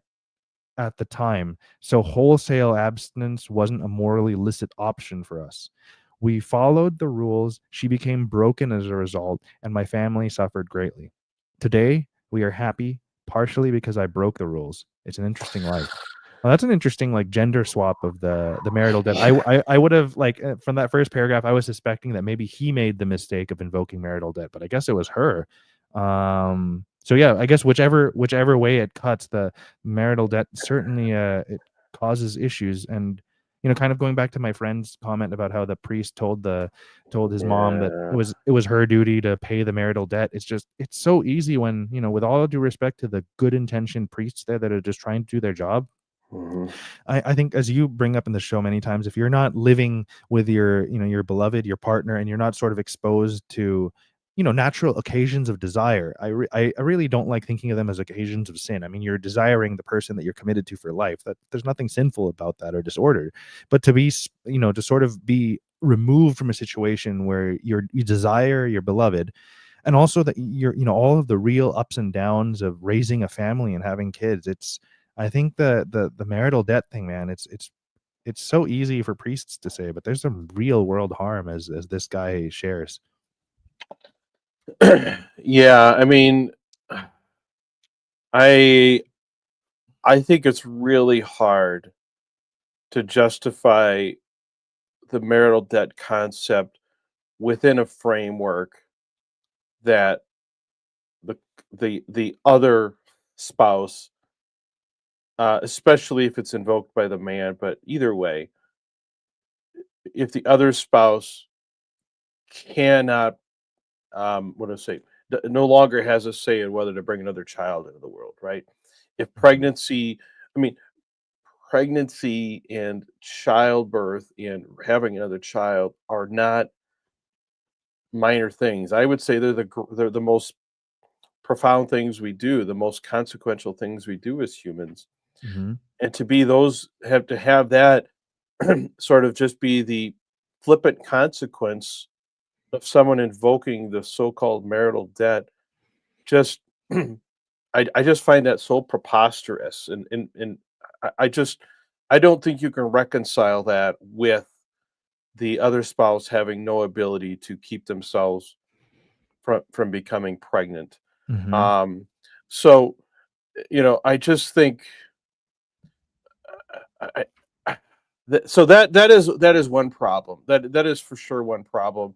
at the time, so wholesale abstinence wasn't a morally licit option for us. We followed the rules, she became broken as a result, and my family suffered greatly. Today, we are happy, partially because I broke the rules. It's an interesting life. Well, that's an interesting like gender swap of the marital debt. yeah. I would have like from that first paragraph, I was suspecting that maybe he made the mistake of invoking marital debt, but I guess it was her. So yeah, I guess whichever way it cuts, the marital debt certainly it causes issues. And kind of going back to my friend's comment about how the priest told his mom that it Yeah. was her duty to pay the marital debt. It's so easy when, with all due respect to the good intentioned priests there that are just trying to do their job. Mhm, I think, as you bring up in the show many times, if you're not living with your beloved, your partner, and you're not sort of exposed to natural occasions of desire, I really don't like thinking of them as occasions of sin. I mean, you're desiring the person that you're committed to for life. That there's nothing sinful about that or disordered. But to sort of be removed from a situation where you desire your beloved, and also that you're all of the real ups and downs of raising a family and having kids. I think the marital debt thing, man, it's so easy for priests to say, but there's some real world harm, as this guy shares. Yeah, I mean, I I think it's really hard to justify the marital debt concept within a framework that the the other spouse, especially if it's invoked by the man, but either way, if the other spouse cannot, what do I say, no longer has a say in whether to bring another child into the world, right? If Mhm. pregnancy, I mean, pregnancy and childbirth and having another child are not minor things. I would say they're the most profound things we do, the most consequential things we do as humans. Mhm. And to be those have to have that sort of just be the flippant consequence of someone invoking the so-called marital debt, just I just find that so preposterous, and I just I don't think you can reconcile that with the other spouse having no ability to keep themselves from becoming pregnant. Mhm. Um, so I just think I so that is one problem. That is for sure one problem.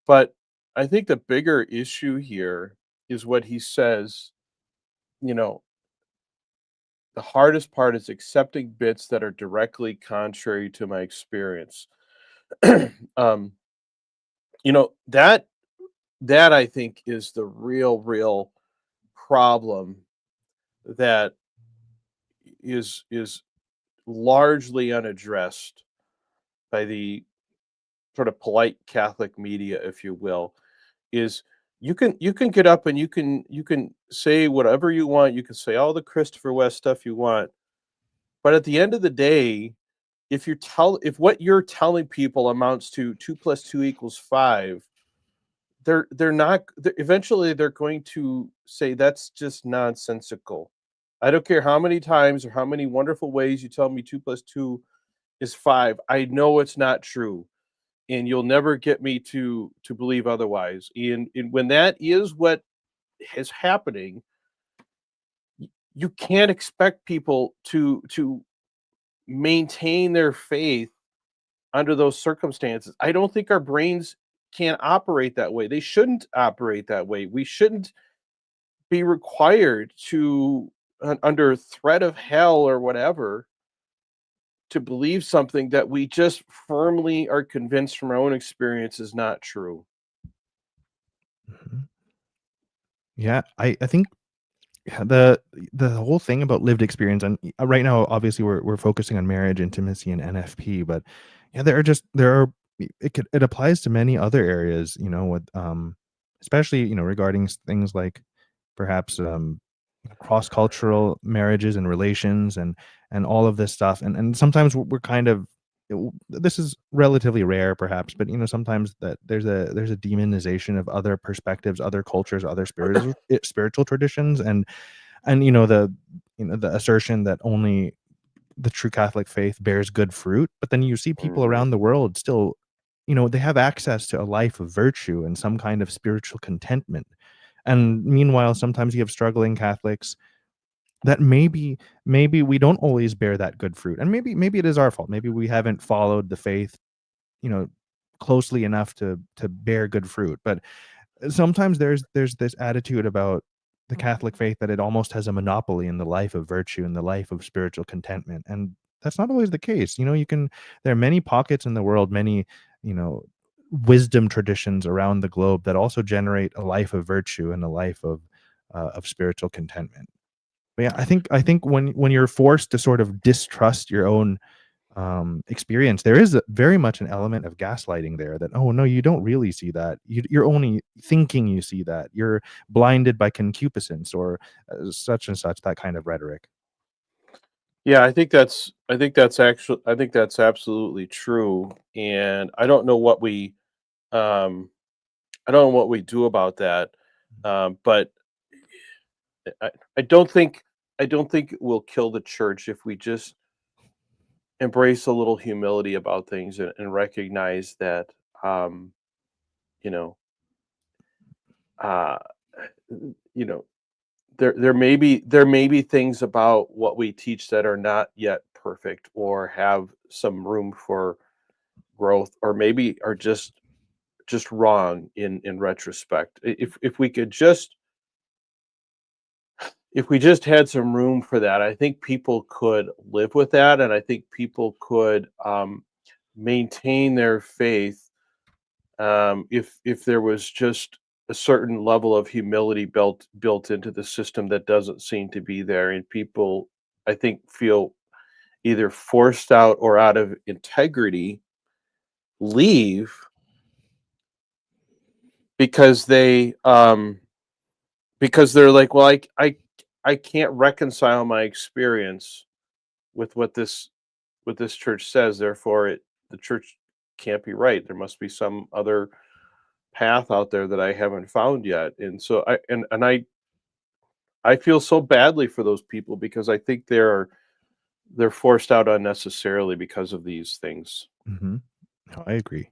But I think the bigger issue here is what he says. You know, The hardest part is accepting bits that are directly contrary to my experience. um, that I think is the real problem that is largely unaddressed by the sort of polite Catholic media, if you will, is you can get up and you can say whatever you want. You can say all the Christopher West stuff you want, but at the end of the day, if what you're telling people amounts to 2 + 2 = 5, eventually they're going to say that's just nonsensical. I don't care how many times or how many wonderful ways you tell me 2 + 2 = 5. I know it's not true, and you'll never get me to believe otherwise. And when that is what is happening, you can't expect people to maintain their faith under those circumstances. I don't think our brains can operate that way. They shouldn't operate that way. We shouldn't be required to, under threat of hell or whatever, to believe something that we just firmly are convinced from our own experience is not true. Mhm. Yeah, I think yeah, the whole thing about lived experience, and right now, obviously, we're focusing on marriage, intimacy, and NFP, but yeah, there are it applies to many other areas, with especially regarding things like perhaps cross cultural marriages and relations and all of this stuff, and sometimes we're kind of this is relatively rare perhaps, but sometimes that there's a demonization of other perspectives, other cultures, other spiritual traditions, and the assertion that only the true Catholic faith bears good fruit, but then you see people Mhm. around the world still, they have access to a life of virtue and some kind of spiritual contentment. And meanwhile, sometimes you have struggling Catholics that maybe we don't always bear that good fruit. And maybe it is our fault. Maybe we haven't followed the faith, you know, closely enough to bear good fruit. But sometimes there's this attitude about the Catholic faith that it almost has a monopoly in the life of virtue and the life of spiritual contentment, and that's not always the case. There are many pockets in the world, many you know wisdom traditions around the globe that also generate a life of virtue and a life of spiritual contentment. But yeah, I think when you're forced to sort of distrust your own experience, there is very much an element of gaslighting there, that, oh no, you don't really see that, you're only thinking you see that, you're blinded by concupiscence, or such and such, that kind of rhetoric. Yeah, I think that's absolutely true. And um I don't know what we do about that. But I, I don't think I don't think it will kill the church if we just embrace a little humility about things, and recognize that um, you know uh, you know there may be things about what we teach that are not yet perfect, or have some room for growth, or maybe are just wrong in retrospect. If we just had some room for that, I think people could live with that, and I think people could maintain their faith, if there was just a certain level of humility built into the system that doesn't seem to be there, and people, I think, feel either forced out or out of integrity leave because they're like, well, I can't reconcile my experience with what this church says, therefore the church can't be right. There must be some other path out there that I haven't found yet. And so I feel so badly for those people, because I think they're forced out unnecessarily because of these things. Hmm. No, I agree.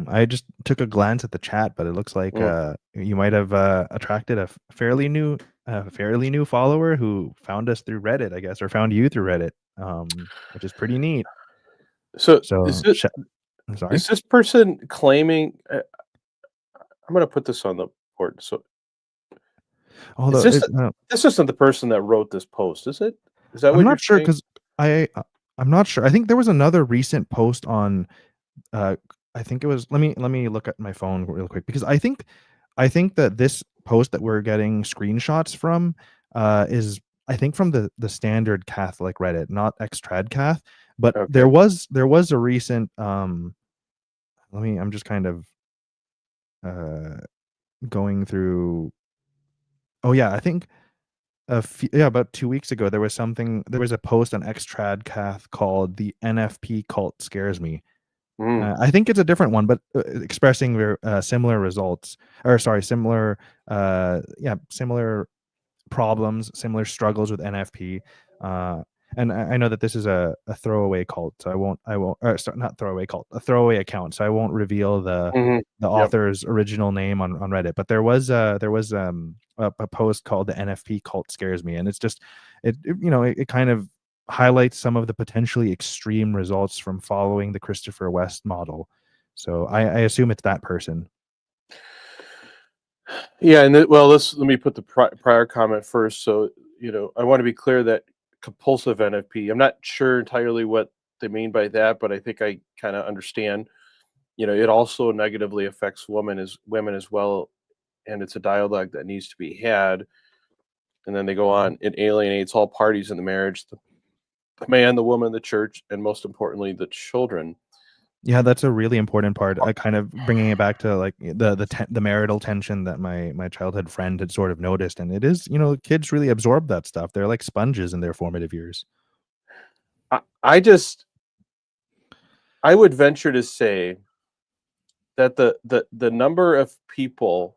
I just took a glance at the chat, but it looks like Mm. you might have attracted a fairly new follower who found us through Reddit, I guess, or found you through Reddit, which is pretty neat. So So, I'm sorry. is this person claiming? I'm going to put this on the board. So Is Although this it, this isn't the person that wrote this post, is it? Is that I'm what you're not sure saying? because I'm not sure. I think there was another recent post on uh I think it was, let me look at my phone real quick because I think that this post that we're getting screenshots from is, I think, from the standard Catholic Reddit, not extradcath. But Okay. there was a recent I'm just kind of uh going through. Oh yeah, I think about 2 weeks ago there was a post on extradcath called "The NFP Cult Scares Me." Mm, I think it's a different one, but expressing similar results, or sorry, similar problems, similar struggles with NFP. Uh, and I know that this is a throwaway cult, so I won't, not throwaway cult, a throwaway account, so I won't reveal mhm. the Yep. author's original name on Reddit. But there was a post called "The NFP Cult Scares Me," and it's just it kind of highlights some of the potentially extreme results from following the Christopher West model. So I assume it's that person. Yeah, and well, let me put the prior comment first. So, I want to be clear that compulsive NFP. I'm not sure entirely what they mean by that, but I think I kind of understand. It also negatively affects women as well, and it's a dialogue that needs to be had. And then they go on. It alienates all parties in the marriage: the man, the woman, the church, and most importantly, the children. Yeah, that's a really important part. Kind of bringing it back to like the marital tension that my childhood friend had sort of noticed, and it is, kids really absorb that stuff. They're like sponges in their formative years. I would venture to say that the number of people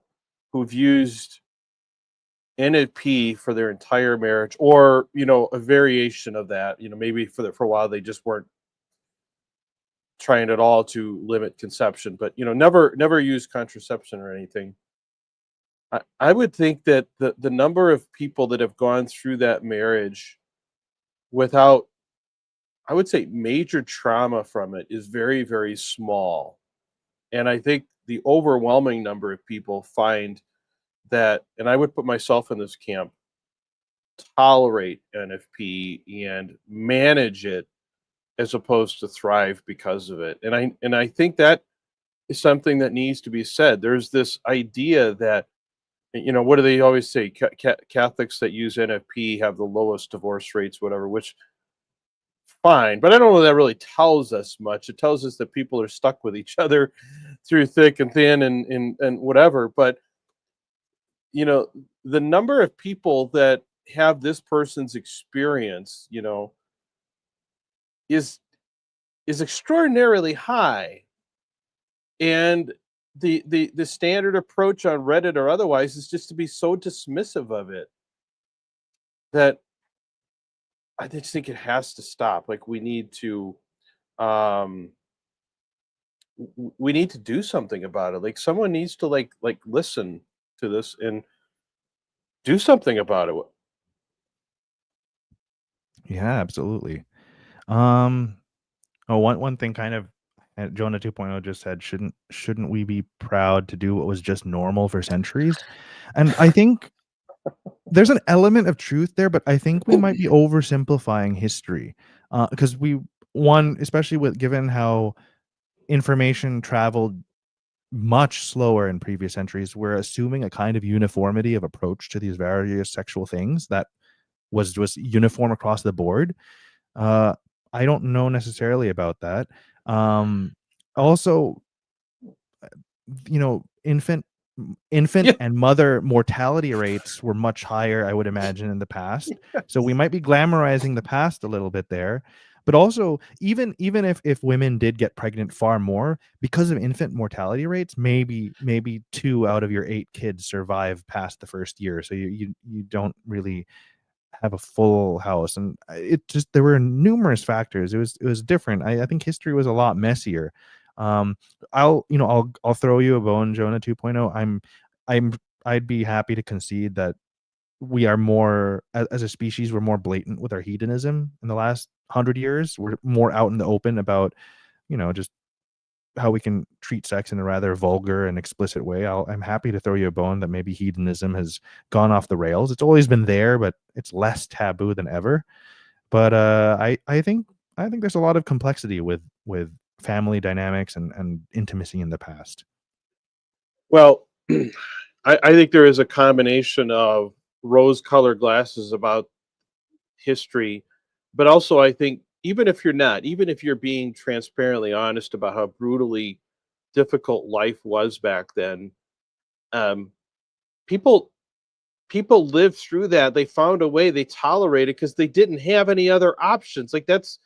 who've used NFP for their entire marriage, or a variation of that, maybe for a while they just weren't trying at all to limit conception, but never use contraception or anything. I would think that the number of people that have gone through that marriage without, I would say, major trauma from it is very, very small. And I think the overwhelming number of people find that, and I would put myself in this camp, tolerate NFP and manage it as opposed to thrive because of it. And I think that is something that needs to be said. There's this idea that, what do they always say? Catholics that use NFP have the lowest divorce rates, whatever. Which, fine, but I don't know that really tells us much. It tells us that people are stuck with each other through thick and thin, and whatever. But you know, the number of people that have this person's experience, is extraordinarily high. And the standard approach on Reddit or otherwise is just to be so dismissive of it that I just think it has to stop. Like, um we need to do something about it. Like, someone needs to listen to this and do something about it. Yeah, absolutely. Um, oh, one thing kind of, Jonah 2.0 just said, shouldn't we be proud to do what was just normal for centuries? And I think there's an element of truth there, but I think we might be oversimplifying history. Because especially with given how information traveled much slower in previous centuries, we're assuming a kind of uniformity of approach to these various sexual things that was uniform across the board. Uh, I don't know necessarily about that. Um, Also, you know, infant Yeah. and mother mortality rates were much higher, I would imagine, in the past. So we might be glamorizing the past a little bit there. But also, even if women did get pregnant far more because of infant mortality rates, maybe 2 out of your 8 kids survive past the first year. So you don't really have a full house. And it just, there were numerous factors. It was different. I think history was a lot messier. um I'll throw you a bone, Jonah 2.0. I'm I'd be happy to concede that we are more, as a species, we're more blatant with our hedonism in the last 100 years. We're more out in the open about, just how we can treat sex in a rather vulgar and explicit way, I'm happy to throw you a bone that maybe hedonism has gone off the rails. It's always been there, but it's less taboo than ever. But I think there's a lot of complexity with family dynamics and intimacy in the past. Well, I think there is a combination of rose-colored glasses about history, but also I think even if you're not, even if you're being transparently honest about how brutally difficult life was back then, um, people people lived through that. They found a way. They tolerated because they didn't have any other options. Like that's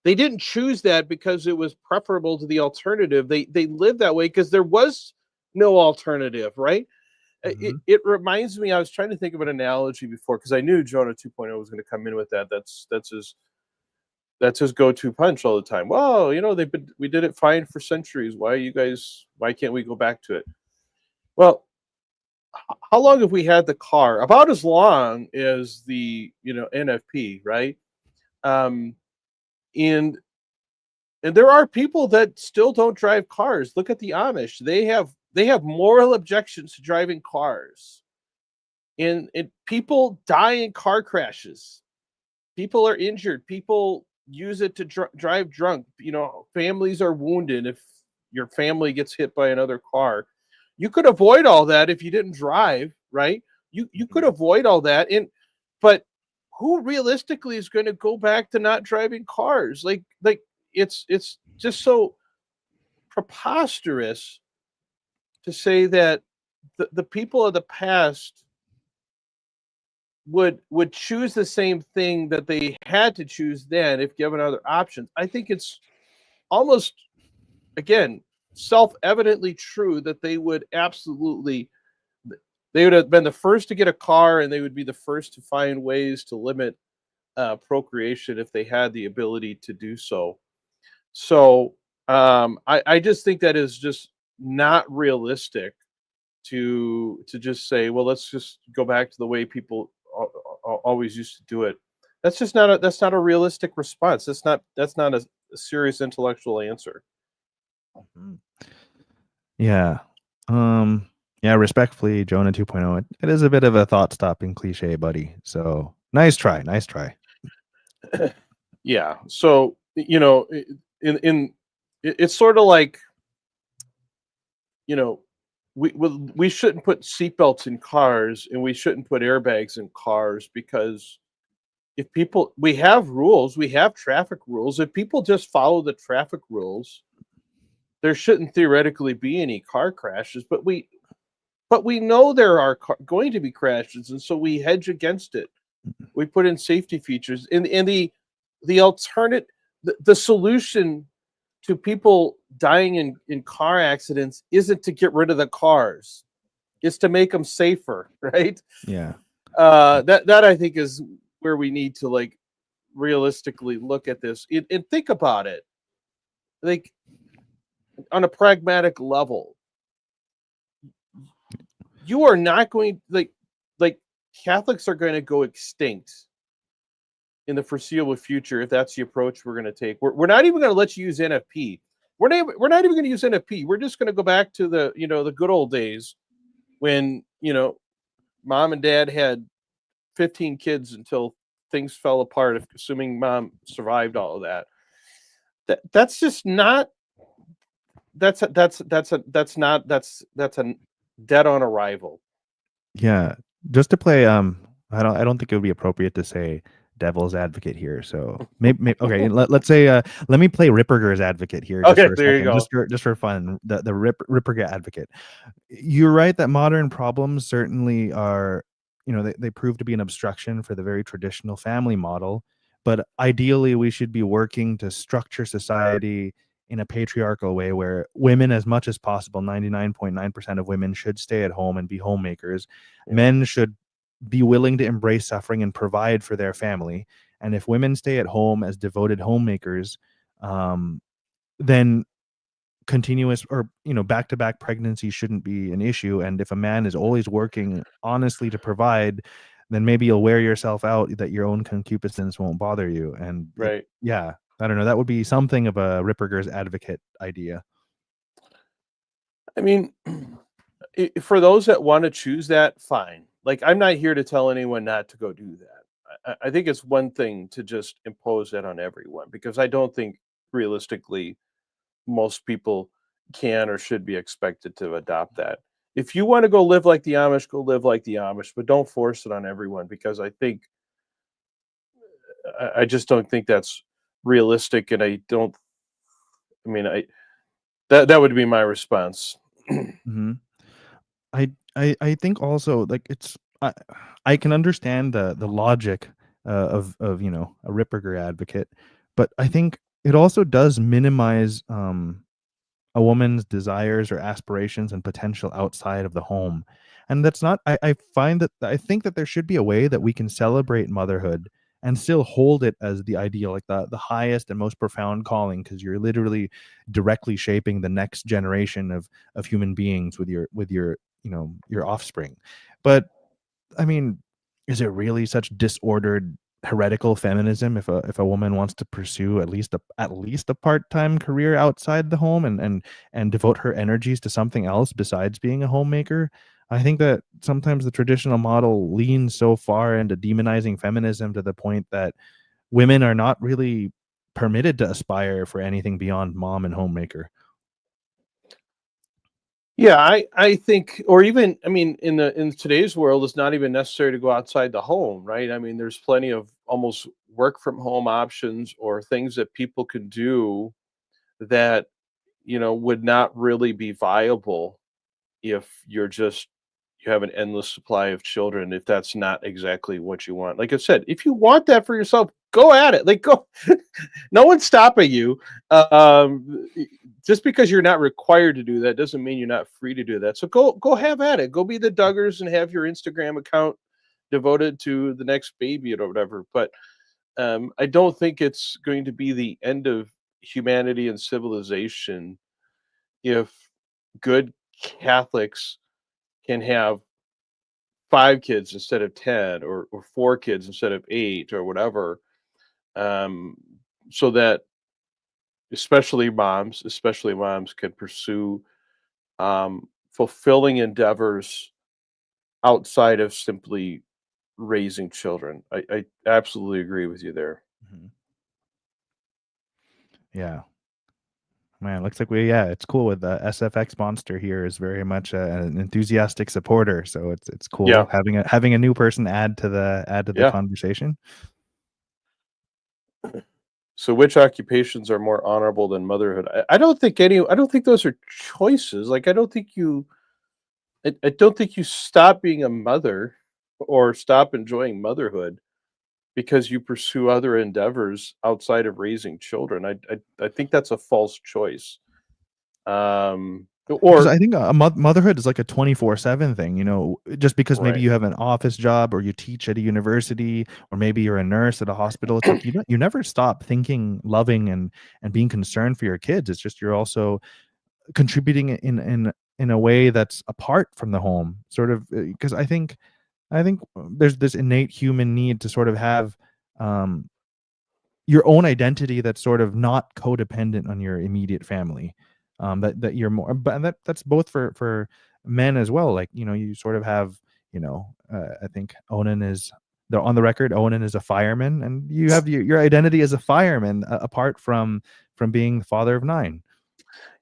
they didn't choose that because it was preferable to the alternative. They lived that way because there was no alternative, right? Mhm. It reminds me. I was trying to think of an analogy before because I knew Jonah 2.0 was going to come in with that. That's his go-to punch all the time. Well, we did it fine for centuries. Why can't we go back to it? Well, how long have we had the car? About as long as the NFP, right? Um, and and there are people that still don't drive cars. Look at the Amish. They have moral objections to driving cars. And people die in car crashes. People are injured. People use it to drive drunk. Families are wounded if your family gets hit by another car. You could avoid all that if you didn't drive, right? You could Mhm. avoid all that. But who realistically is going to go back to not driving cars? Like it's just so preposterous to say that the people of the past would choose the same thing that they had to choose then if given other options. I think it's almost, again, self-evidently true that they would have been the first to get a car, and they would be the first to find ways to limit procreation if they had the ability to do so. So I just think that is just not realistic to just say, well, let's just go back to the way people always used to do it. That's not a realistic response. That's not a serious intellectual answer. Mhm. Yeah. Yeah, respectfully, Jonah 2.0, it is a bit of a thought-stopping cliche, buddy. So, nice try, nice try. Yeah. So in it's sort of like you know we shouldn't put seatbelts in cars and we shouldn't put airbags in cars because if people we have rules, we have traffic rules. If people just follow the traffic rules, there shouldn't theoretically be any car crashes. But we know there are going to be crashes, and so we hedge against it. We put in safety features, and the alternate the solution to people dying in car accidents isn't to get rid of the cars. It's to make them safer, right? Yeah. That I think is where we need to like realistically look at this and think about it, like on a pragmatic level. You are not going like Catholics are going to go extinct in the foreseeable future if that's the approach we're going to take. We're not even going to let you use NFP. We're not even going to use NFP. We're just going to go back to the good old days when mom and dad had 15 kids until things fell apart. Assuming mom survived all of that. That's just not. That's a dead on arrival. Yeah. Just to play, I don't think it would be appropriate to say devil's advocate here. So maybe okay, let's say let me play Ripperger's advocate here just Okay, for a there you second, go. just for fun. The Ripperger advocate. You're right that modern problems certainly are, they prove to be an obstruction for the very traditional family model. But ideally, we should be working to structure society in a patriarchal way where women, as much as possible, 99.9% of women should stay at home and be homemakers. Yeah, Men should be willing to embrace suffering and provide for their family. And if women stay at home as devoted homemakers, um, then continuous or back to back pregnancy shouldn't be an issue. And if a man is always working honestly to provide, then maybe you'll wear yourself out that your own concupiscence won't bother you. And right. yeah. I don't know. That would be something of a Ripperger's advocate idea. I mean, for those that want to choose that, fine. Like, I'm not here to tell anyone not to go do that. I think it's one thing to just impose that on everyone, because I don't think realistically most people can or should be expected to adopt that. If you want to go live like the Amish, go live like the Amish, but don't force it on everyone, because I just don't think that's realistic, and I don't. I mean, I that would be my response. Hmm. I think also like I can understand the logic of a Ripperger advocate, but I think it also does minimize a woman's desires or aspirations and potential outside of the home. And that's not I find that I think that there should be a way that we can celebrate motherhood and still hold it as the ideal, like the highest and most profound calling, because you're literally directly shaping the next generation of human beings with your your offspring. But I mean, is it really such disordered heretical feminism if a woman wants to pursue at least a part-time career outside the home and devote her energies to something else besides being a homemaker? I think that sometimes the traditional model leans so far into demonizing feminism to the point that women are not really permitted to aspire for anything beyond mom and homemaker. Yeah, I think, or even, I mean, in today's world, it's not even necessary to go outside the home, right? I mean, there's plenty of almost work from home options or things that people can do that, would not really be viable if you have an endless supply of children, if that's not exactly what you want. Like I said, if you want that for yourself, go at it. Like, go. No one's stopping you. Just because you're not required to do that doesn't mean you're not free to do that. So go have at it. Go be the Duggars and have your Instagram account devoted to the next baby or whatever. But I don't think it's going to be the end of humanity and civilization if good Catholics can have 5 kids instead of 10, or 4 kids instead of 8, or whatever, um, so that especially moms can pursue, fulfilling endeavors outside of simply raising children. I absolutely agree with you there. Mhm. Yeah. Man, looks like it's cool with the SFX Monster here is very much an enthusiastic supporter. So it's Yeah, cool having a new person add to the yeah. conversation. So which occupations are more honorable than motherhood? I don't think those are choices. Like, I don't think you stop being a mother or stop enjoying motherhood because you pursue other endeavors outside of raising children. I think that's a false choice. Because Or I think motherhood is like a 24/7 thing, just because maybe right. you have an office job or you teach at a university or maybe you're a nurse at a hospital. It's like you never stop thinking, loving, and being concerned for your kids. It's just you're also contributing in a way that's apart from the home, sort of, because I think there's this innate human need to sort of have um, your own identity that's sort of not codependent on your immediate family. That you're more, but that's both for men as well. Like you sort of have, I think Onan is they're on the record. Onan is a fireman, and you have your identity as a fireman apart from being the father of 9.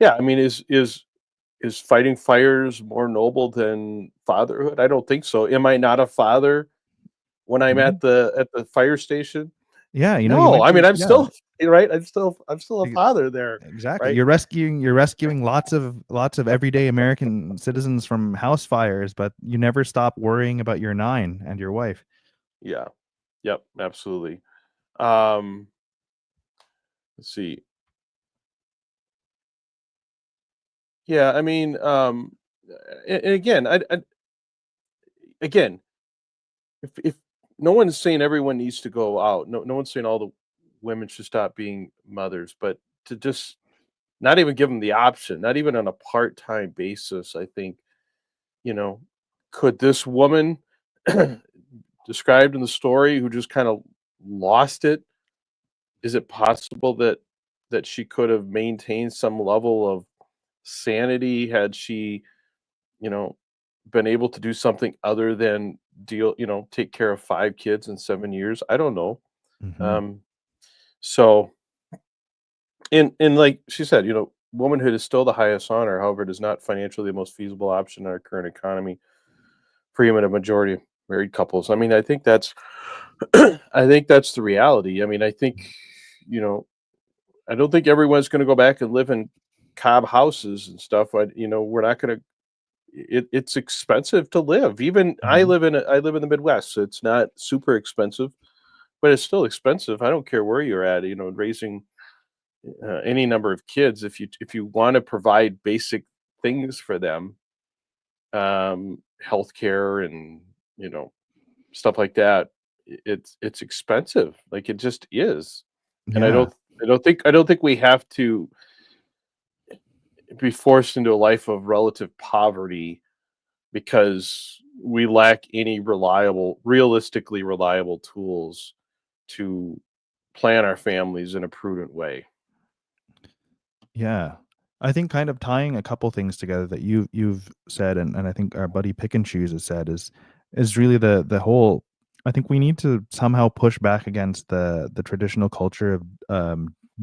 Yeah, I mean, is fighting fires more noble than fatherhood? I don't think so. Am I not a father when I'm Mhm. at the fire station? Yeah, you No, might I mean, be. I'm Yeah. still right. I'm still a father there, Exactly. right? You're rescuing lots of everyday American citizens from house fires, but you never stop worrying about your 9 and your wife. Yeah. Yep, absolutely. Um, let's see. Yeah, I mean, and again, again, if no one's saying everyone needs to go out, no one's saying all the women should stop being mothers, but to just not even give them the option, not even on a part-time basis, I think, you know, could this woman described in the story who just kind of lost it is it possible that she could have maintained some level of sanity had she, you know, been able to do something other than take care of 5 kids in 7 years? I don't know. Mhm. Um, so and like she said, womanhood is still the highest honor. However, it is not financially the most feasible option in our current economy for even a majority of married couples. I mean, I think that's I think that's the reality. I mean, I think, you know, I don't think everyone's going to go back and live in cob houses and stuff. We're not going to. It's expensive to live. Even Mhm. I live in the Midwest, so it's not super expensive, but it's still expensive. I don't care where you're at. Raising any number of kids, if you want to provide basic things for them, healthcare and stuff like that, it's expensive. Like it just is, and Yeah. I don't think we have to be forced into a life of relative poverty because we lack any realistically reliable tools to plan our families in a prudent way. Yeah. I think kind of tying a couple things together that you've said, and I think our buddy Pick and Choose has said is really the whole. I think we need to somehow push back against the traditional culture of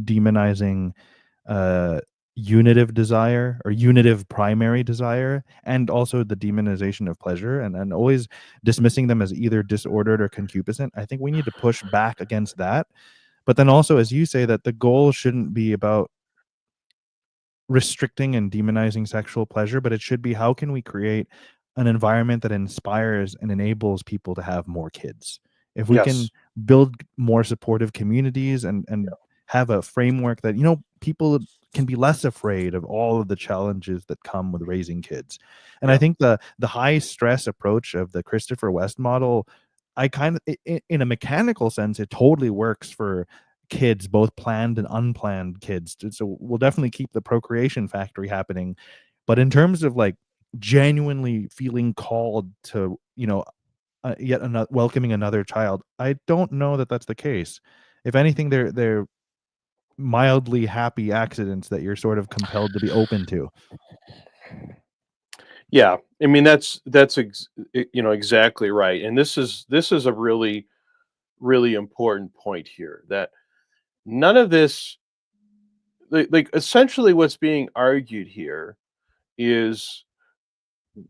demonizing uh unitive desire or unitive primary desire, and also the demonization of pleasure, and always dismissing them as either disordered or concupiscent. I think we need to push back against that. But then also, as you say, that the goal shouldn't be about restricting and demonizing sexual pleasure, but it should be how can we create an environment that inspires and enables people to have more kids. If we can Yes. build more supportive communities and have a framework that people can be less afraid of all of the challenges that come with raising kids. And I Yeah. think the high stress approach of the Christopher West model, I kind of in a mechanical sense it totally works for kids, both planned and unplanned kids. So we'll definitely keep the procreation factory happening. But in terms of like genuinely feeling called to, yet another welcoming another child, I don't know that that's the case. If anything, they're mildly happy accidents that you're sort of compelled to be open to. Yeah, I mean exactly right, and this is a really really important point here that none of this, like essentially what's being argued here is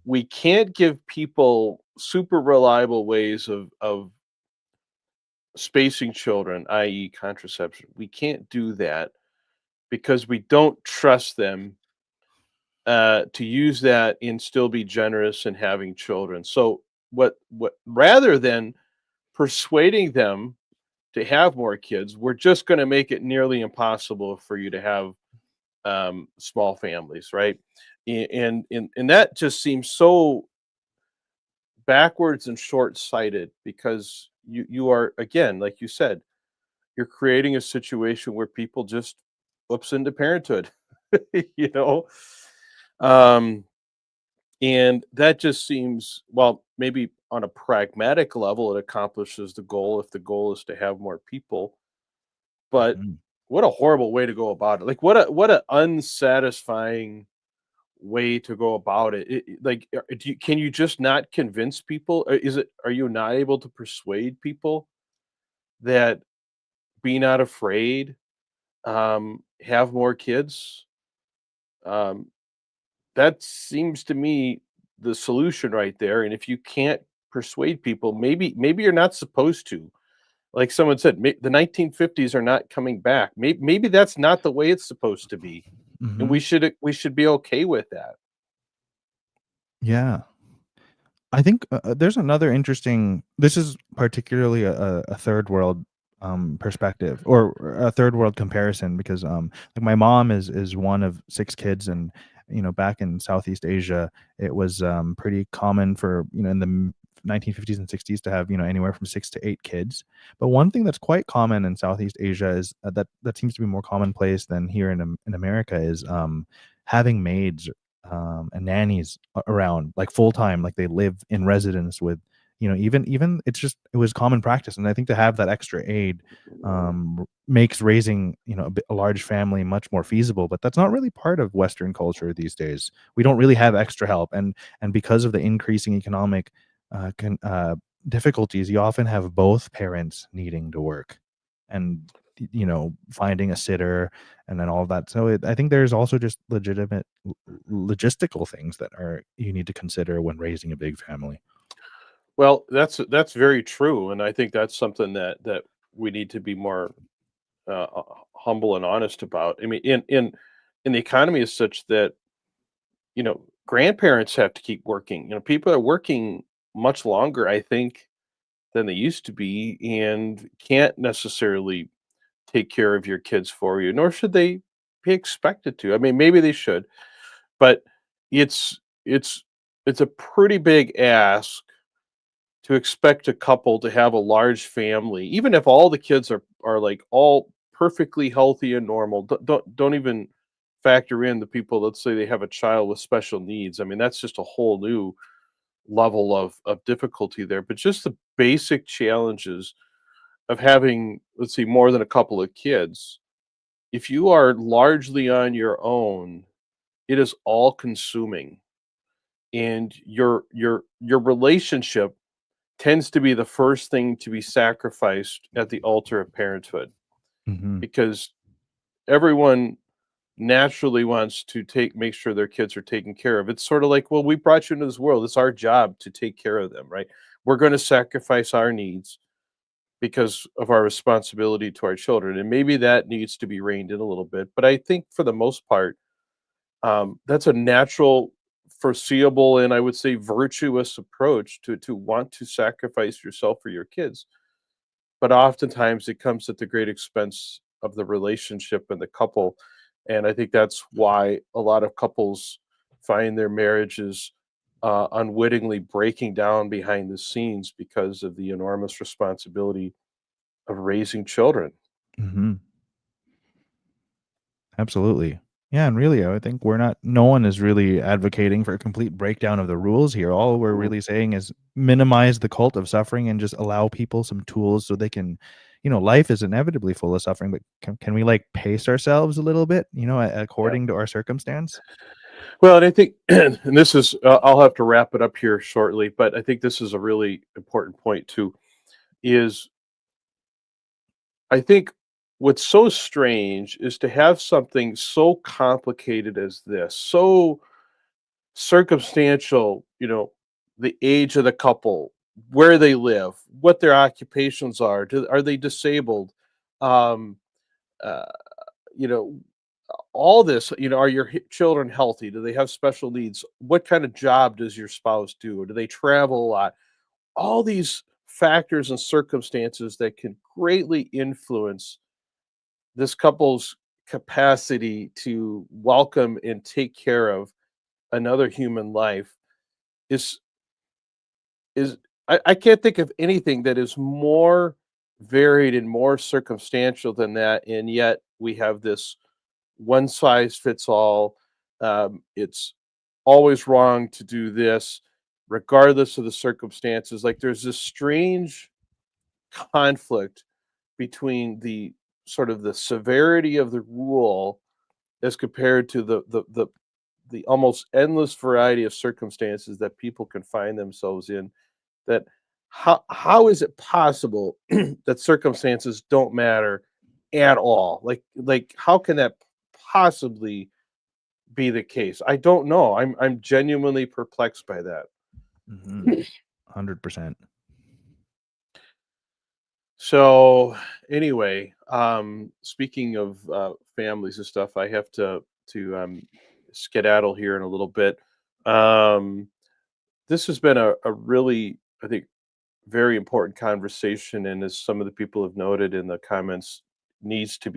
we can't give people super reliable ways of spacing children, i.e., contraception. We can't do that because we don't trust them to use that and still be generous in having children. So what rather than persuading them to have more kids, we're just going to make it nearly impossible for you to have small families, right? And that just seems so backwards and short-sighted because you are, again, like you said, you're creating a situation where people just whoops into parenthood, you know. Um, And that just seems, well, maybe on a pragmatic level, it accomplishes the goal if the goal is to have more people. But Mhm. what a horrible way to go about it. Like what a unsatisfying way to go about it. Like, can you just not convince people? Are you not able to persuade people that be not afraid, have more kids? Um, that seems to me the solution right there, and if you can't persuade people, maybe you're not supposed to. Like someone said, the 1950s are not coming back. Maybe that's not the way it's supposed to be, and Mhm. we should be okay with that. Yeah. I think there's another interesting. This is particularly a third world perspective or a third world comparison because like my mom is one of 6 kids, and back in Southeast Asia it was pretty common for in the 1950s and 60s to have anywhere from 6 to 8 kids. But one thing that's quite common in Southeast Asia is that seems to be more commonplace than here in America is having maids and nannies around like full time, like they live in residence with even it was common practice. And I think to have that extra aid makes raising a large family much more feasible. But that's not really part of Western culture these days. We don't really have extra help, and because of the increasing economic difficulties, you often have both parents needing to work, and finding a sitter, and then all of that. So I think there's also just legitimate logistical things that are you need to consider when raising a big family. Well, that's very true, and I think that's something that we need to be more humble and honest about. I mean, in the economy is such that grandparents have to keep working. People are working much longer, I think, than they used to be, and can't necessarily take care of your kids for you, nor should they be expected to. I mean, maybe they should, but it's it's it's a pretty big ask to expect a couple to have a large family, even if all the kids are like all perfectly healthy and normal. Don't even factor in the people. Let's say they have a child with special needs. I mean, that's just a whole new level of difficulty there. But just the basic challenges of having, let's see, more than a couple of kids. If you are largely on your own, it is all consuming, and your relationship tends to be the first thing to be sacrificed at the altar of parenthood, Hmm. because everyone naturally wants to make sure their kids are taken care of. It's sort of like, well, we brought you into this world. It's our job to take care of them, right? We're going to sacrifice our needs because of our responsibility to our children. And maybe that needs to be reined in a little bit. But I think for the most part, that's a natural, foreseeable, and I would say virtuous approach to want to sacrifice yourself for your kids. But oftentimes it comes at the great expense of the relationship and the couple. And I think that's why a lot of couples find their marriages unwittingly breaking down behind the scenes because of the enormous responsibility of raising children. Hmm. Absolutely. Yeah, and really, I think no one is really advocating for a complete breakdown of the rules here. All we're Mm. really saying is minimize the cult of suffering and just allow people some tools so they can, life is inevitably full of suffering, but can we like pace ourselves a little bit, Yeah. according to our circumstance? Well, and I think, and this is, I'll have to wrap it up here shortly, but I think this is a really important point too. Is I think what's so strange is to have something so complicated as this, so circumstantial, the age of the couple, where they live, what their occupations are, are they disabled? Um, uh, you know, all this, are your children healthy? Do they have special needs? What kind of job does your spouse do? Or do they travel a lot? All these factors and circumstances that can greatly influence this couple's capacity to welcome and take care of another human life is is I can't think of anything that is more varied and more circumstantial than that, and yet we have this one size fits all. It's always wrong to do this, regardless of the circumstances. Like there's this strange conflict between the sort of the severity of the rule as compared to the almost endless variety of circumstances that people can find themselves in. That how is it possible that circumstances don't matter at all? Like how can that possibly be the case? I don't know. I'm genuinely perplexed by that. Hmm. 100%. So anyway, speaking of families and stuff, I have to skedaddle here in a little bit. Um, this has been a really, I think, very important conversation, and as some of the people have noted in the comments, needs to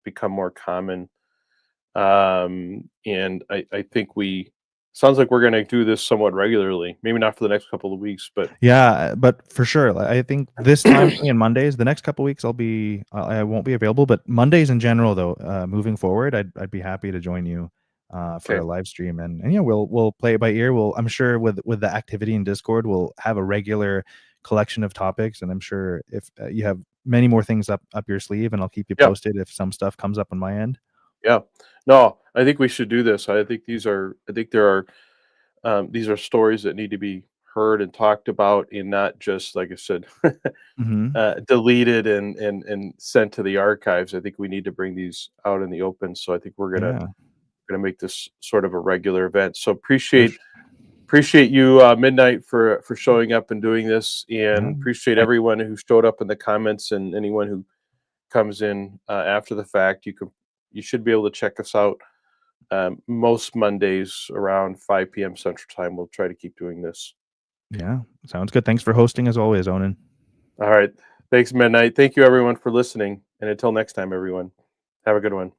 become more common. And I think we sounds like we're going to do this somewhat regularly. Maybe not for the next couple of weeks, but Yeah, but for sure, I think this time for me on Mondays, the next couple weeks I won't be available, but Mondays in general though, moving forward, I'd be happy to join you for a live stream, and yeah, we'll play it by ear. I'm sure with the activity in Discord, we'll have a regular collection of topics, and I'm sure if you have many more things up your sleeve, and I'll keep you Yeah. posted if some stuff comes up on my end. Yeah. No, I think we should do this. I think these are stories that need to be heard and talked about, and not just, like I said, Hmm. deleted and sent to the archives. I think we need to bring these out in the open. So I think we're Yeah, gonna make this sort of a regular event. So for sure. appreciate you, Midnight, for showing up and doing this, Yeah. and appreciate I, everyone who showed up in the comments, and anyone who comes in after the fact. You should be able to check us out most Mondays around 5 p.m. Central Time. We'll try to keep doing this. yeah, sounds good. Thanks for hosting as always, Onan. All right. Thanks, Midnight. Thank you, everyone, for listening. And until next time, everyone, have a good one.